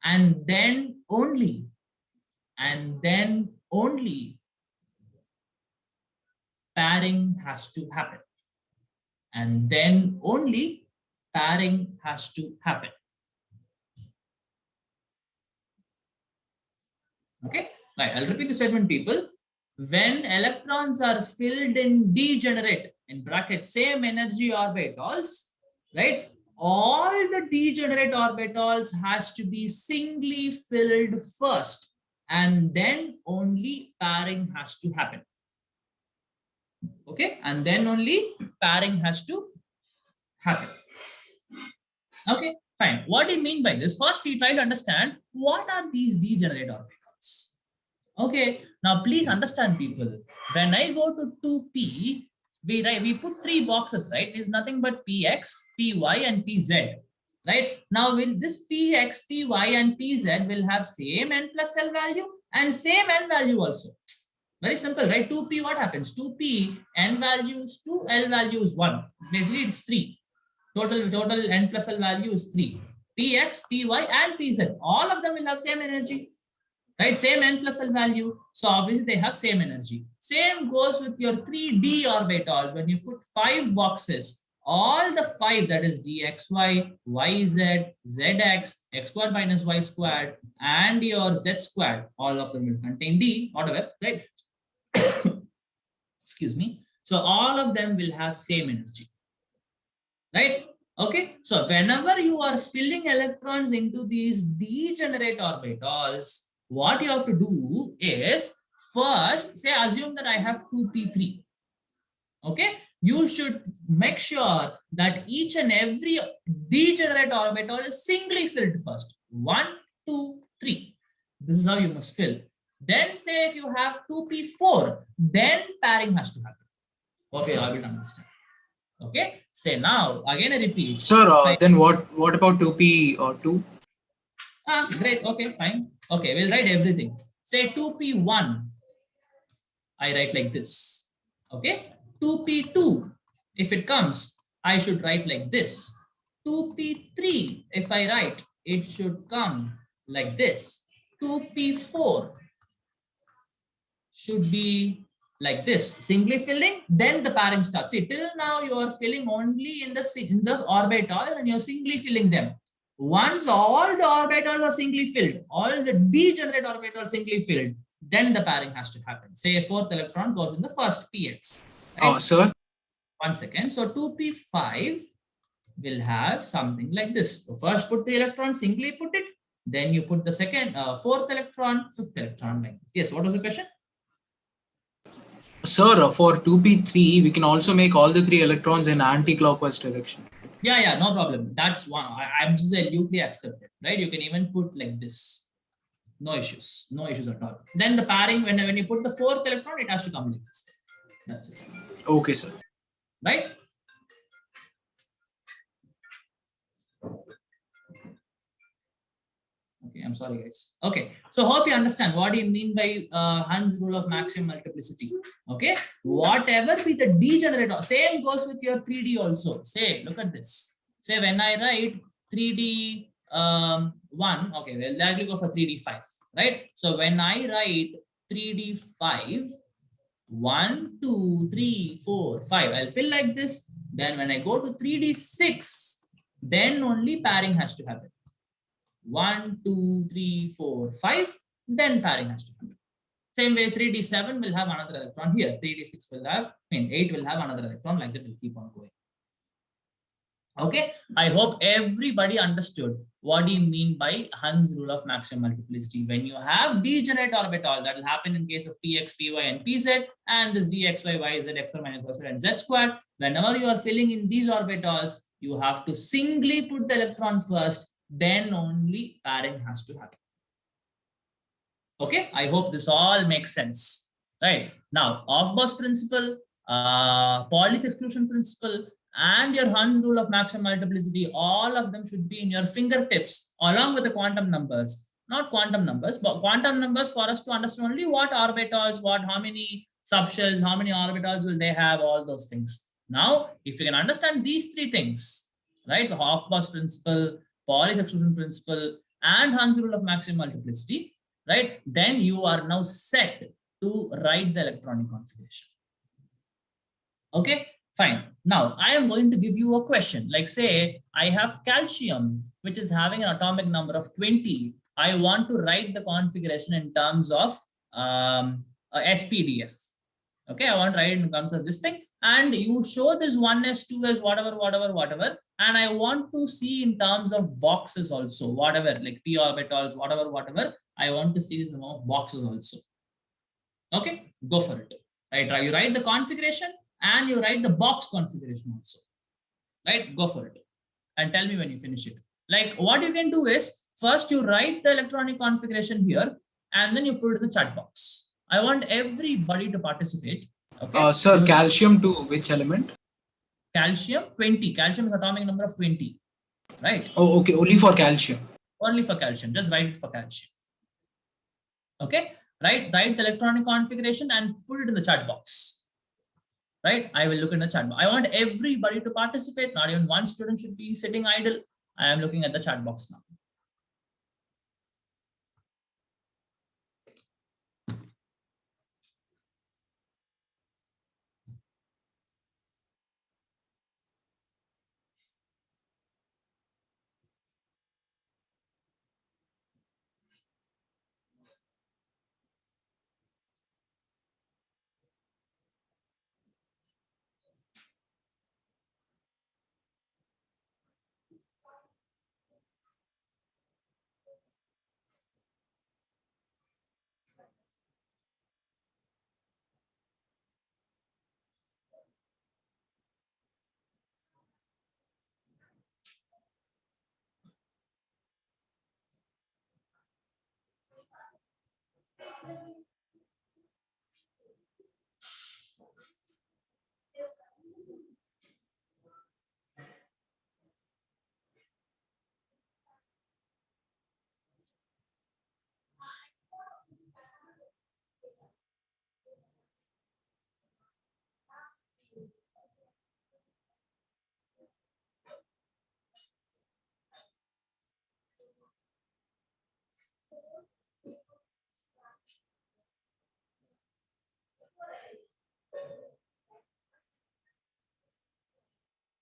and then only pairing has to happen. And then only pairing has to happen. Okay, right. I'll repeat the statement, people. When electrons are filled in degenerate, in bracket, same energy orbitals, right? All the degenerate orbitals has to be singly filled first, and then only pairing has to happen. Okay, and then only pairing has to happen. Okay, fine. What do you mean by this? First, we try to understand what are these degenerate orbitals. Okay, now please understand, people. When I go to 2p, we put three boxes, right? It's nothing but px, py, and pz. Right now, will this px, py, and pz will have same n plus l value and same n value also. Very simple, right? 2p, what happens? 2p, n values 2, l value is 1. Basically, it's 3. Total n plus l value is 3. Px, py, and pz, all of them will have same energy, right? Same n plus l value. So obviously they have same energy. Same goes with your 3d orbitals. When you put 5 boxes, all the 5, that is dxy, yz, zx, x squared minus y squared, and your z squared, all of them will contain d, whatever, right? Excuse me. So all of them will have same energy, right? Okay, so whenever you are filling electrons into these degenerate orbitals, what you have to do is first, say, assume that I have 2p3. Okay, you should make sure that each and every degenerate orbital is singly filled first. 1, 2, 3. This is how you must fill. Then say if you have 2p4, then pairing has to happen. Okay, I will understand. Okay, say now again I repeat. Sir, then what about 2p or 2? Great. Okay, fine. Okay, we'll write everything. Say 2p1. I write like this. Okay, 2p2. If it comes, I should write like this. 2p3. If I write, it should come like this. 2p4 should be like this, singly filling, then the pairing starts. See, till now you are filling only in the orbital and you're singly filling them. Once all the orbitals are singly filled, all the degenerate orbitals singly filled, then the pairing has to happen. Say a fourth electron goes in the first px. Right? Sir. 1 second. So 2p5 will have something like this. So first put the electron, singly put it, then you put the second, fourth electron, fifth electron like this. Yes, what was the question? Sir, for 2p3, we can also make all the 3 electrons in anti-clockwise direction. Yeah, no problem. That's one. Absolutely accepted, right? You can even put like this. No issues at all. Then the pairing, when you put the fourth electron, it has to come like this. That's it. Okay, sir. Right? Okay, I'm sorry, guys. Okay, so hope you understand what do you mean by Hund's rule of maximum multiplicity. Okay, whatever be the degenerate, same goes with your 3D also. Say, look at this. Say when I write 3D 1, okay, we'll likely go for 3D 5, right? So when I write 3D 5, 1, 2, 3, 4, 5, I'll fill like this. Then when I go to 3D 6, then only pairing has to happen. 1, 2, 3, 4, 5, then pairing has to happen. Same way 3d7 will have another electron here. 3d6 will have, 8 will have another electron, like that will keep on going. Okay, I hope everybody understood what do you mean by Hund's rule of maximum multiplicity. When you have degenerate orbital, that will happen in case of px, py, and pz, and this dx, y, y, z, x, y, minus y, and z squared. Whenever you are filling in these orbitals, you have to singly put the electron first, then only pairing has to happen. Okay, I hope this all makes sense. Right, now Aufbau's principle, Pauli's exclusion principle, and your Hund's rule of maximum multiplicity, all of them should be in your fingertips along with the quantum numbers. Not quantum numbers, but quantum numbers for us to understand only what orbitals, how many subshells, how many orbitals will they have, all those things. Now, if you can understand these three things, right, the Aufbau's principle, Pauli's exclusion principle, and Hund's rule of maximum multiplicity, right, then you are now set to write the electronic configuration. Okay, fine. Now I am going to give you a question. Like say I have calcium, which is having an atomic number of 20. I want to write the configuration in terms of SPDF. Okay, I want to write it in terms of this thing. And you show this 1s, 2s, whatever. And I want to see in terms of boxes also, whatever, like p orbitals, whatever. I want to see this number of boxes also. Okay, go for it. Right, you write the configuration and you write the box configuration also. Right, go for it. And tell me when you finish it. Like what you can do is, first you write the electronic configuration here and then you put it in the chat box. I want everybody to participate. Okay. Sir, calcium to which element? Calcium 20. Calcium is atomic number of 20. Right. Oh, okay. Only for calcium. Only for calcium. Just write it for calcium. Okay. Write the electronic configuration and put it in the chat box. Right. I will look in the chat box. I want everybody to participate. Not even one student should be sitting idle. I am looking at the chat box now.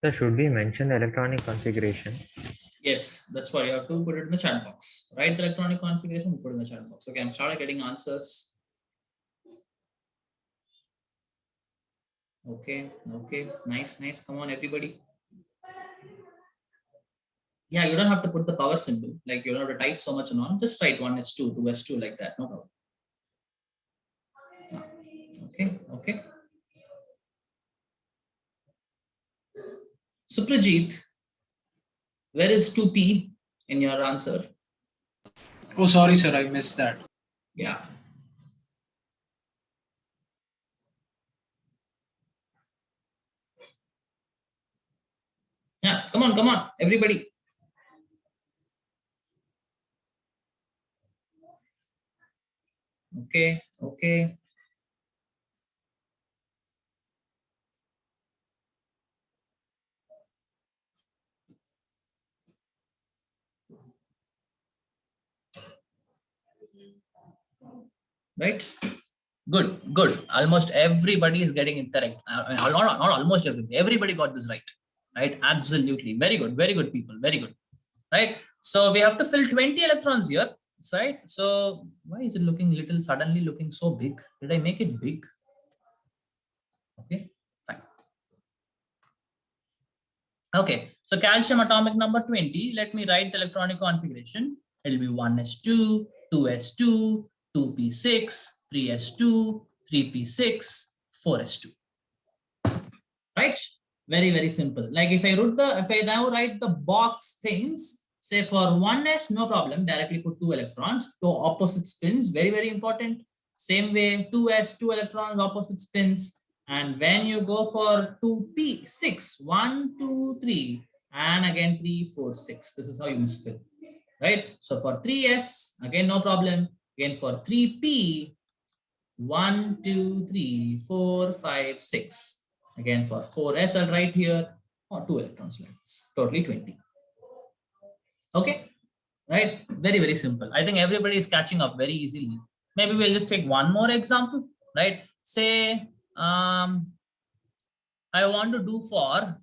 So should we mention the electronic configuration? Yes, that's why you have to put it in the chat box. Write the electronic configuration, put it in the chat box. Okay, I'm started getting answers. Okay, okay, nice, nice. Come on, everybody. Yeah, you don't have to put the power symbol. Like you don't have to type so much and on. Just write 1s2, 2s2 like that. No problem. Okay, okay. Suprajit, where is 2p in your answer? Oh, sorry, sir, I missed that. Yeah. Yeah, come on, everybody. Okay, okay. Right? Good, good. Almost everybody is getting it correct. Not almost everybody. Everybody got this right. Right? Absolutely. Very good people. Very good. Right? So we have to fill 20 electrons here. Right? So why is it looking little suddenly looking so big? Did I make it big? Okay, fine. Okay, so calcium atomic number 20. Let me write the electronic configuration. It will be 1s2, 2s2, 2p6, 3s2, 3p6, 4s2. Right? Very simple. Like if I now write the box things, say for 1s, no problem, directly put 2 electrons, 2 opposite spins, very important. Same way, 2s, 2 electrons, opposite spins. And when you go for 2p6, 1, 2, 3, and again 3, 4, 6. This is how you must fill. Right? So for 3s, again no problem. Again for 3p, 1, 2, 3, 4, 5, 6. Again for 4s, I'll write here, or 2 electrons like this, totally 20. Okay, right? Very simple. I think everybody is catching up very easily. Maybe we'll just take one more example, right? Say, I want to do for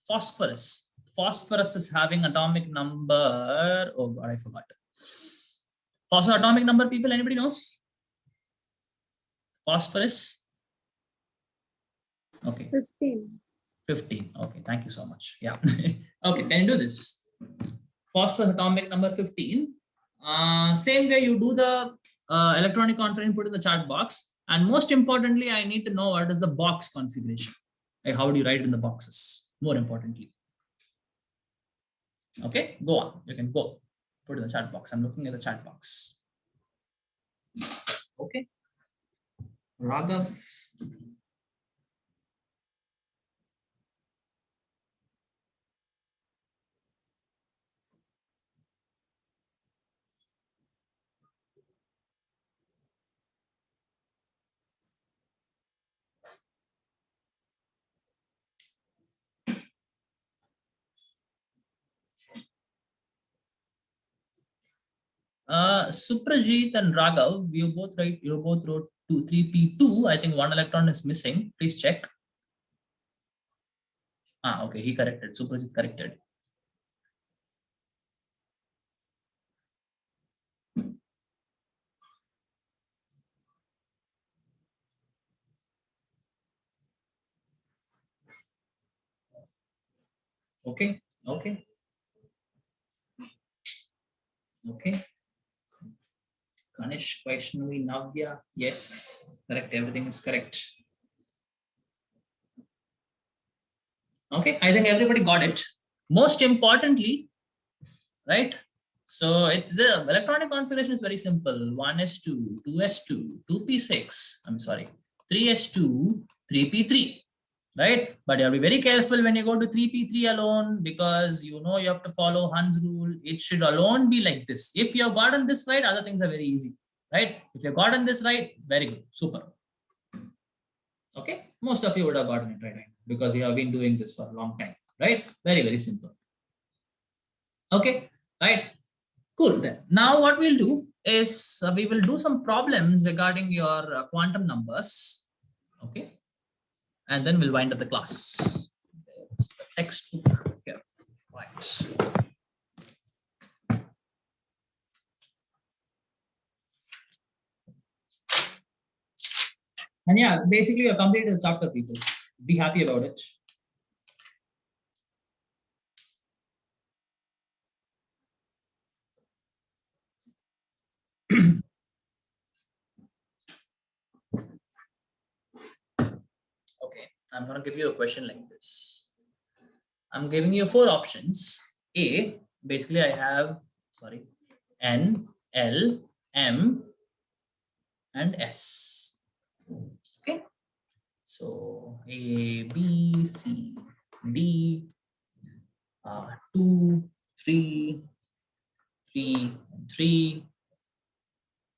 phosphorus. Phosphorus is having atomic number, oh God, I forgot. Phosphorus atomic number, people, anybody knows? Phosphorus? Okay. 15. 15. Okay, thank you so much. Yeah. Okay, can you do this? Phosphorus atomic number 15. Same way you do the electronic configuration, put in the chat box. And most importantly, I need to know what is the box configuration. Like how do you write it in the boxes? More importantly. Okay, go on. You can go. Put in the chat box. I'm looking at the chat box. Okay. Raghav. Suprajit and Raghav, you both wrote 2, 3p2. I think one electron is missing. Please check. Okay, he corrected. Suprajit corrected. Okay. Ganesh, Vaishnavi, Navya. Yes, correct. Everything is correct. Okay, I think everybody got it. Most importantly, right? So the electronic configuration is very simple. 1s2, 2s2, 2p6. I'm sorry, 3s2, 3p3. Right? But you have to be very careful when you go to 3p3 alone, because you have to follow Hund's rule. It should alone be like this. If you have gotten this right, other things are very easy. Right? If you've gotten this right, very good. Super. Okay. Most of you would have gotten it right because you have been doing this for a long time. Right? Very simple. Okay. Right. Cool. Then now what we'll do is we will do some problems regarding your quantum numbers. Okay. And then we'll wind up the class. textbook here. Right. And yeah, basically you're completed the chapter, people. Be happy about it. Okay, I'm going to give you a question like this. I'm giving you 4 options. A, basically I have, sorry, N, L, M, and S. Okay. So A, B, C, D, 2, 3, 3, 3,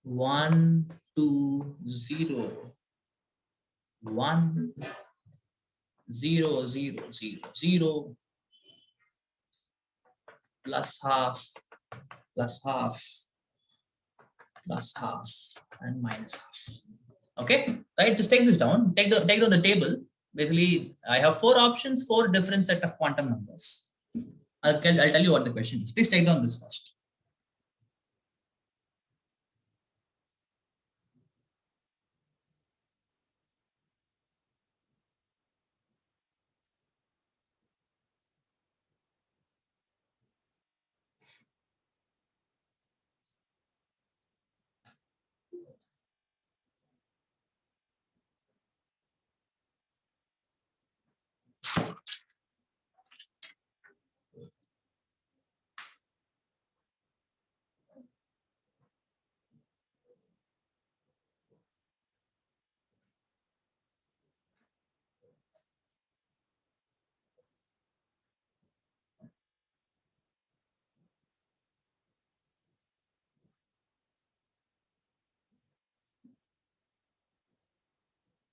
1, 2, 0, 1, 0, 0, 0, 0, plus half, plus half, plus half, and minus half. Okay, right? Just take this down. Take it on the table. Basically, I have 4 options, 4 different set of quantum numbers. I'll tell you what the question is. Please take down this first.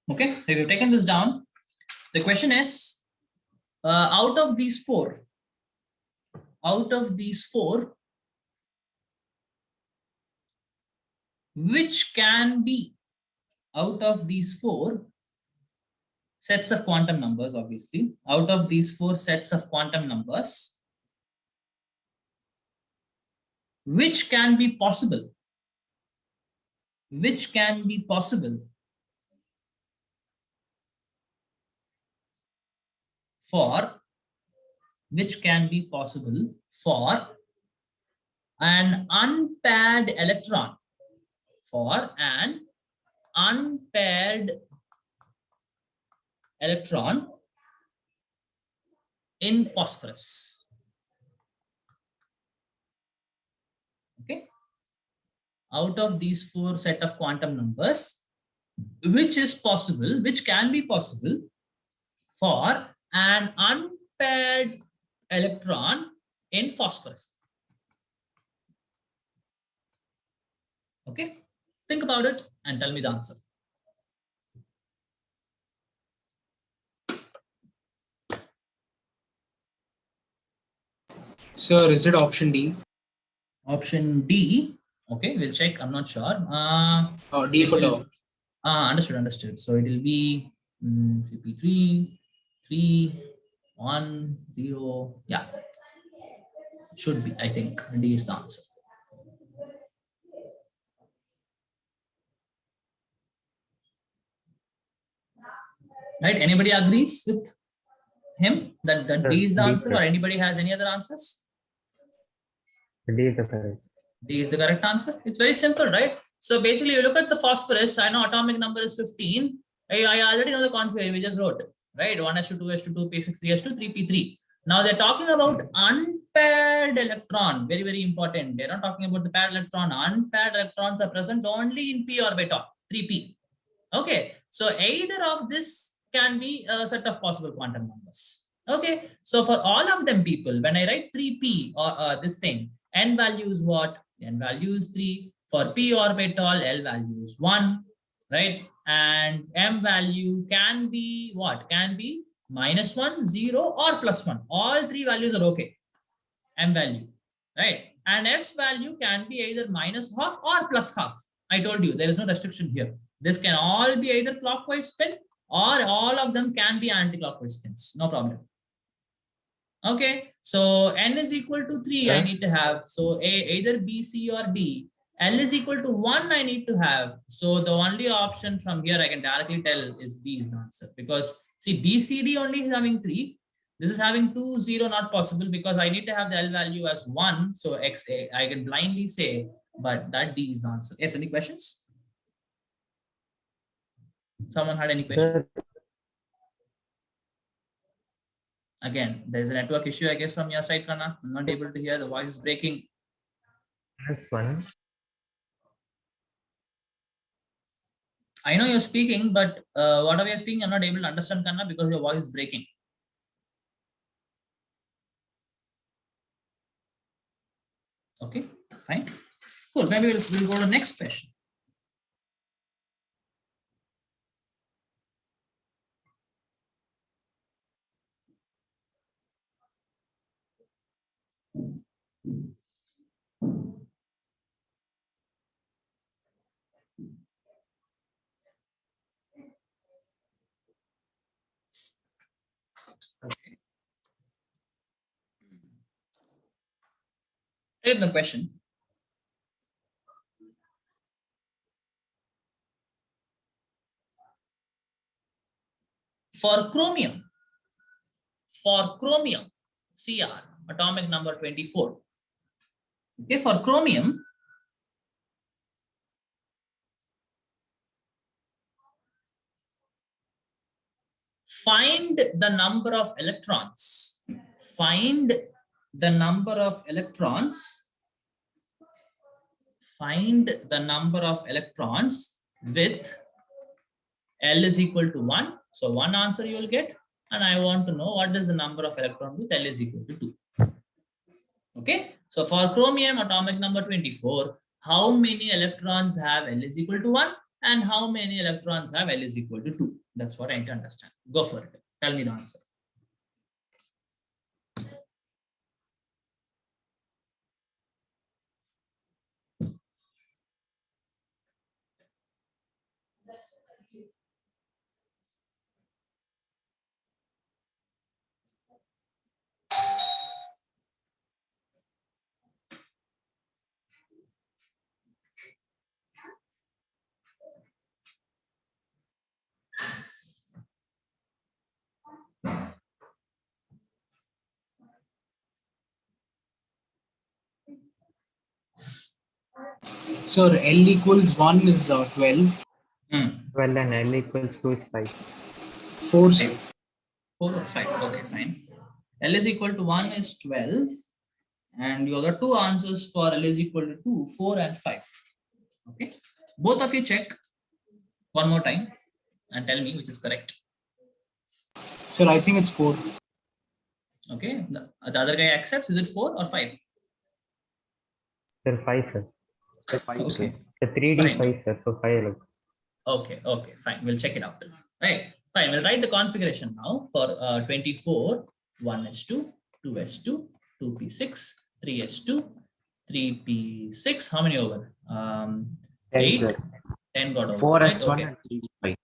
Okay, if you've taken this down, the question is, out of these four, which can be, out of these 4 sets of quantum numbers, obviously, out of these 4 sets of quantum numbers, which can be possible? Which can be possible for, which can be possible for an unpaired electron, for an unpaired electron in phosphorus. Okay, out of these 4 set of quantum numbers, which is possible, which can be possible for an unpaired electron in phosphorus? Okay, think about it and tell me the answer. Sir, is it option D? Option D. Okay, we'll check. I'm not sure. D for dog. Understood. So it will be 3p3, 3, 1, 0. Yeah, it should be. I think D is the answer. Right? Anybody agrees with him that D is the answer, or anybody has any other answers? D is the correct. D is the correct answer. It's very simple, right? So basically, you look at the phosphorus. I know atomic number is 15. I already know the configuration. We just wrote, right? 1s2, 2s2, 2p6, 3s2, 3p3. Now they're talking about unpaired electron. Very, very important. They're not talking about the paired electron. Unpaired electrons are present only in p orbital, 3p. Okay. So either of this can be a set of possible quantum numbers. Okay. So for all of them, people, when I write 3p or this thing, n value is what? N value is 3. For p orbital, L value is 1, right? And m value can be what? Can be -1, 0, or +1. All 3 values are okay. M value, right? And S value can be either -half or +half. I told you there is no restriction here. This can all be either clockwise spin or all of them can be anti-clockwise spins. No problem. Okay, so n is equal to 3, I Yeah. need to have. So either B, C, or D. L is equal to 1, I need to have. So the only option from here I can directly tell is B is the answer, because see, B, C, D only is having 3. This is having 2, 0, not possible, because I need to have the L value as 1. So X, I can blindly say, but that D is the answer. Yes, any questions? Someone had any question? Sir, Again, there's a network issue, I guess, from your side, Kana. I'm not able to hear. The voice is breaking. this one. I know you're speaking, but whatever you're speaking, I'm not able to understand, Kanna, because your voice is breaking. Okay, fine. Cool. Maybe we'll go to the next question. Okay. Here's the question. For chromium, Cr, atomic number 24. Okay, for chromium, find the number of electrons. Find the number of electrons. Find the number of electrons with L is equal to 1. So one answer you will get. And I want to know what is the number of electrons with L is equal to 2. Okay. So for chromium atomic number 24, how many electrons have L is equal to 1 and how many electrons have L is equal to 2? That's what I need to understand. Go for it. Tell me the answer. So L equals 1 is 12. 12 and L equals 2 is 5. 4, sir. 4 or 5. Okay, fine. L is equal to 1 is 12. And you got two answers for L is equal to 2, 4 and 5. Okay. Both of you check one more time and tell me which is correct. Sir, I think it's 4. Okay. The other guy accepts. Is it 4 or 5? Sir, 5, sir. Okay. The 3D Fine. 5, sir. So 5 like. Okay. Okay. Fine. We'll check it out. Right. Fine. We'll write the configuration now for 24. 1s2, 2s2, 2p6, 3s2, 3p6. How many over? 8. Sir. 10 got over. 4s1 right? Okay. and 3d5.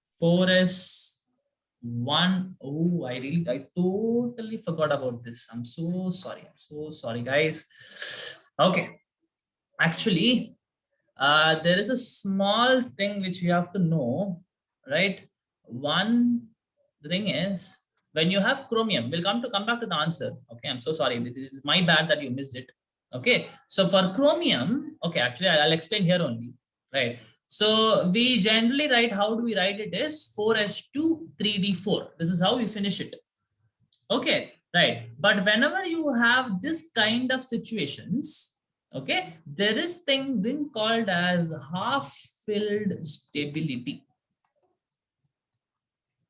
4s1. Oh, I totally forgot about this. I'm so sorry. Guys. Okay. Actually, there is a small thing which you have to know, right? The thing is, when you have chromium, we'll come back to the answer. Okay, I'm so sorry. It's my bad that you missed it. Okay, so for chromium, okay, actually I'll explain here only, right? So we generally write, how do we write it is 4s2 3d4. This is how we finish it. Okay, right. But whenever you have this kind of situations, okay, there is thing called as half-filled stability.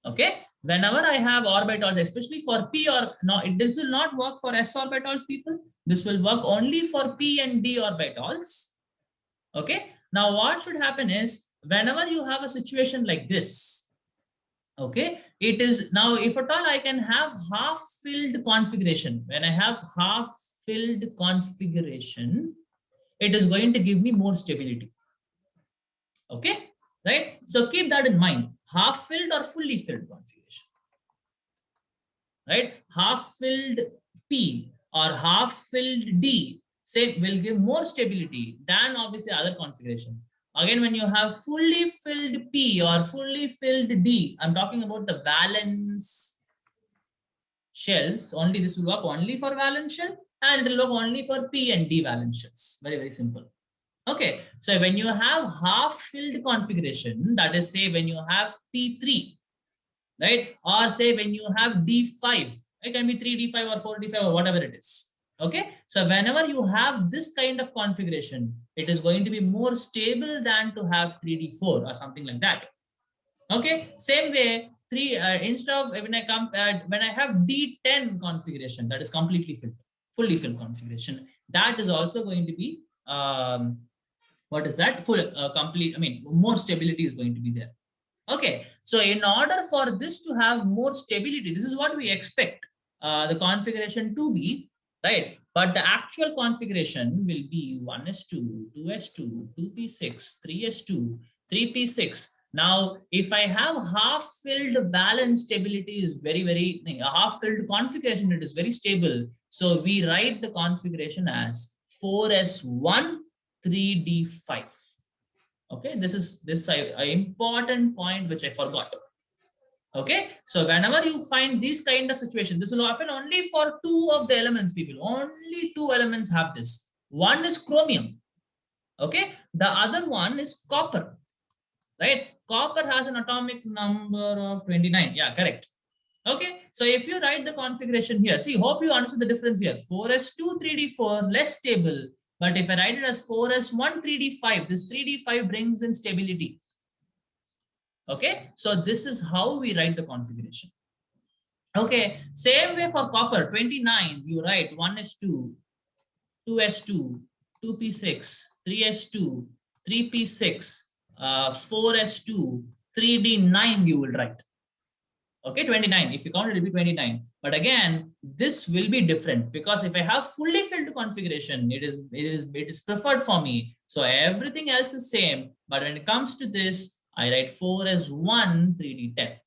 Okay, whenever I have orbitals, especially for p or no, this will not work for s orbitals, people. This will work only for p and d orbitals. Okay, now what should happen is, whenever you have a situation like this, okay, it is now, if at all I can have half-filled configuration. When I have half-filled configuration, it is going to give me more stability. Okay, right? So keep that in mind. Half-filled or fully filled configuration, right? Half-filled P or half-filled D, say, will give more stability than obviously other configuration. Again, when you have fully filled P or fully filled D, I'm talking about the valence shells. Only this will work only for valence shell, and it will work only for P and D valence shells. Very, very simple. Okay, so when you have half-filled configuration, that is, say, when you have P3, right, or say when you have D5, it can be 3D5 or 4D5 or whatever it is. Okay, so whenever you have this kind of configuration, it is going to be more stable than to have 3D4 or something like that. Okay, same way, instead of when I have D10 configuration, that is completely filled, fully filled configuration, that is also going to be what is that, full complete, I mean, more stability is going to be there. Okay, so in order for this to have more stability, this is what we expect the configuration to be, right? But the actual configuration will be 1s2, 2s2, 2p6, 3s2, 3p6. Now, if I have half-filled balance, stability is very, half-filled configuration, it is very stable. So we write the configuration as 4s1, 3d5. Okay, this is an important point which I forgot. Okay, so whenever you find these kind of situation, this will happen only for two of the elements, people. Only two elements have this. One is chromium. Okay, the other one is copper. Right, copper has an atomic number of 29. Yeah, correct. Okay, so if you write the configuration here, see, hope you understood the difference here. 4s2, 3d4, less stable. But if I write it as 4s1, 3d5, this 3d5 brings in stability. Okay, so this is how we write the configuration. Okay, same way for copper, 29, you write 1s2, 2s2, 2p6, 3s2, 3p6, 4s2, 3d9 you will write. Okay, 29. If you count it, will be 29. But again, this will be different because if I have fully filled configuration, it is preferred for me. So everything else is same. But when it comes to this, I write 4 as 1, 3d10.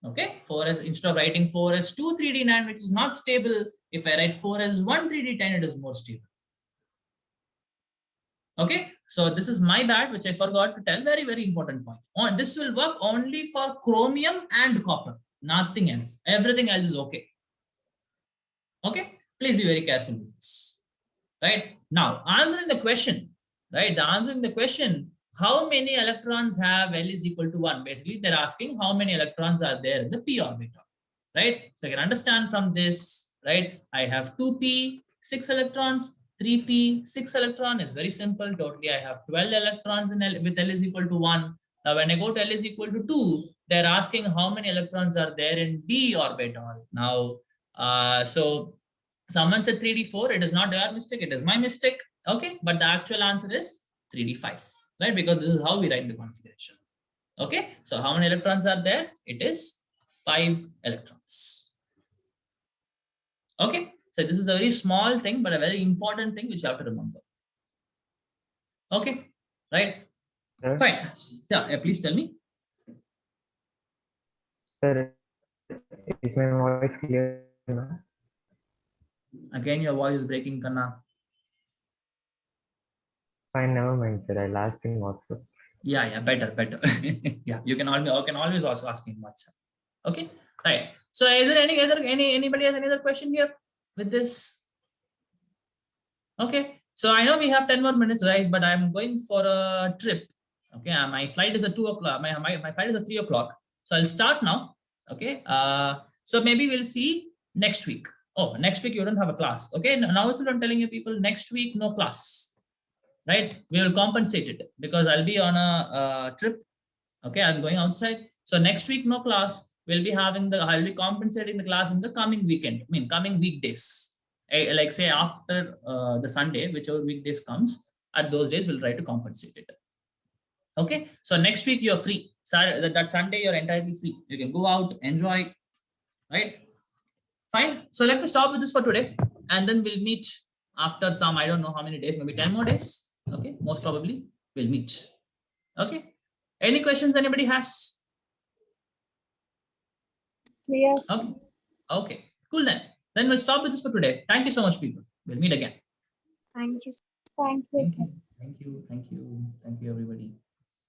Okay, 4 as, instead of writing 4 as 2, 3d9, which is not stable, if I write 4 as 1, 3d10, it is more stable. Okay, so this is my bad, which I forgot to tell. Very important point. This will work only for chromium and copper, nothing else. Everything else is okay. Okay, please be very careful with this. Right, now answering the question, right, answering the question, how many electrons have L is equal to 1? Basically, they're asking how many electrons are there in the p orbital, right? So I can understand from this, right, I have 2p, 6 electrons, 3p, 6 electron. Is very simple. Totally, I have 12 electrons in L, with L is equal to 1. Now, when I go to L is equal to 2, they're asking how many electrons are there in d orbital. Now, so someone said 3d4. It is not their mistake. It is my mistake. Okay, but the actual answer is 3d5, right? Because this is how we write the configuration. Okay, so how many electrons are there? It is 5 electrons. Okay, so this is a very small thing, but a very important thing which you have to remember. Okay, right? Sir? Fine. Yeah, please tell me. Sir, is my voice clear now? Again, your voice is breaking, Kanna. Fine, never mind, sir. I'll ask in WhatsApp. Yeah, better. Yeah, you can always also ask me in WhatsApp. Okay, right. So is there anybody has any other question here with this? Okay, so I know we have 10 more minutes, guys, but I'm going for a trip. Okay, my flight is at 2 o'clock. My flight is at 3 o'clock. So I'll start now. Okay, so maybe we'll see next week. Oh, next week you don't have a class. Okay, now it's what I'm telling you people, next week no class. Right, we will compensate it because I'll be on a trip. Okay, I'm going outside. So next week no class. We'll be having I'll be compensating the class in the coming weekend. I mean, coming weekdays. Like say after the Sunday, whichever weekdays comes, at those days we'll try to compensate it. Okay, so next week you're free. That Sunday you're entirely free. You can go out, enjoy. Right, fine. So let me stop with this for today, and then we'll meet after some, I don't know how many days, maybe 10 more days. Okay, most probably we'll meet. Okay, any questions anybody has? Clear. Okay, Cool then. Then we'll stop with this for today. Thank you so much, people. We'll meet again. Thank you. Thank you, Thank sir. you. Thank you. Thank you. Thank you, everybody.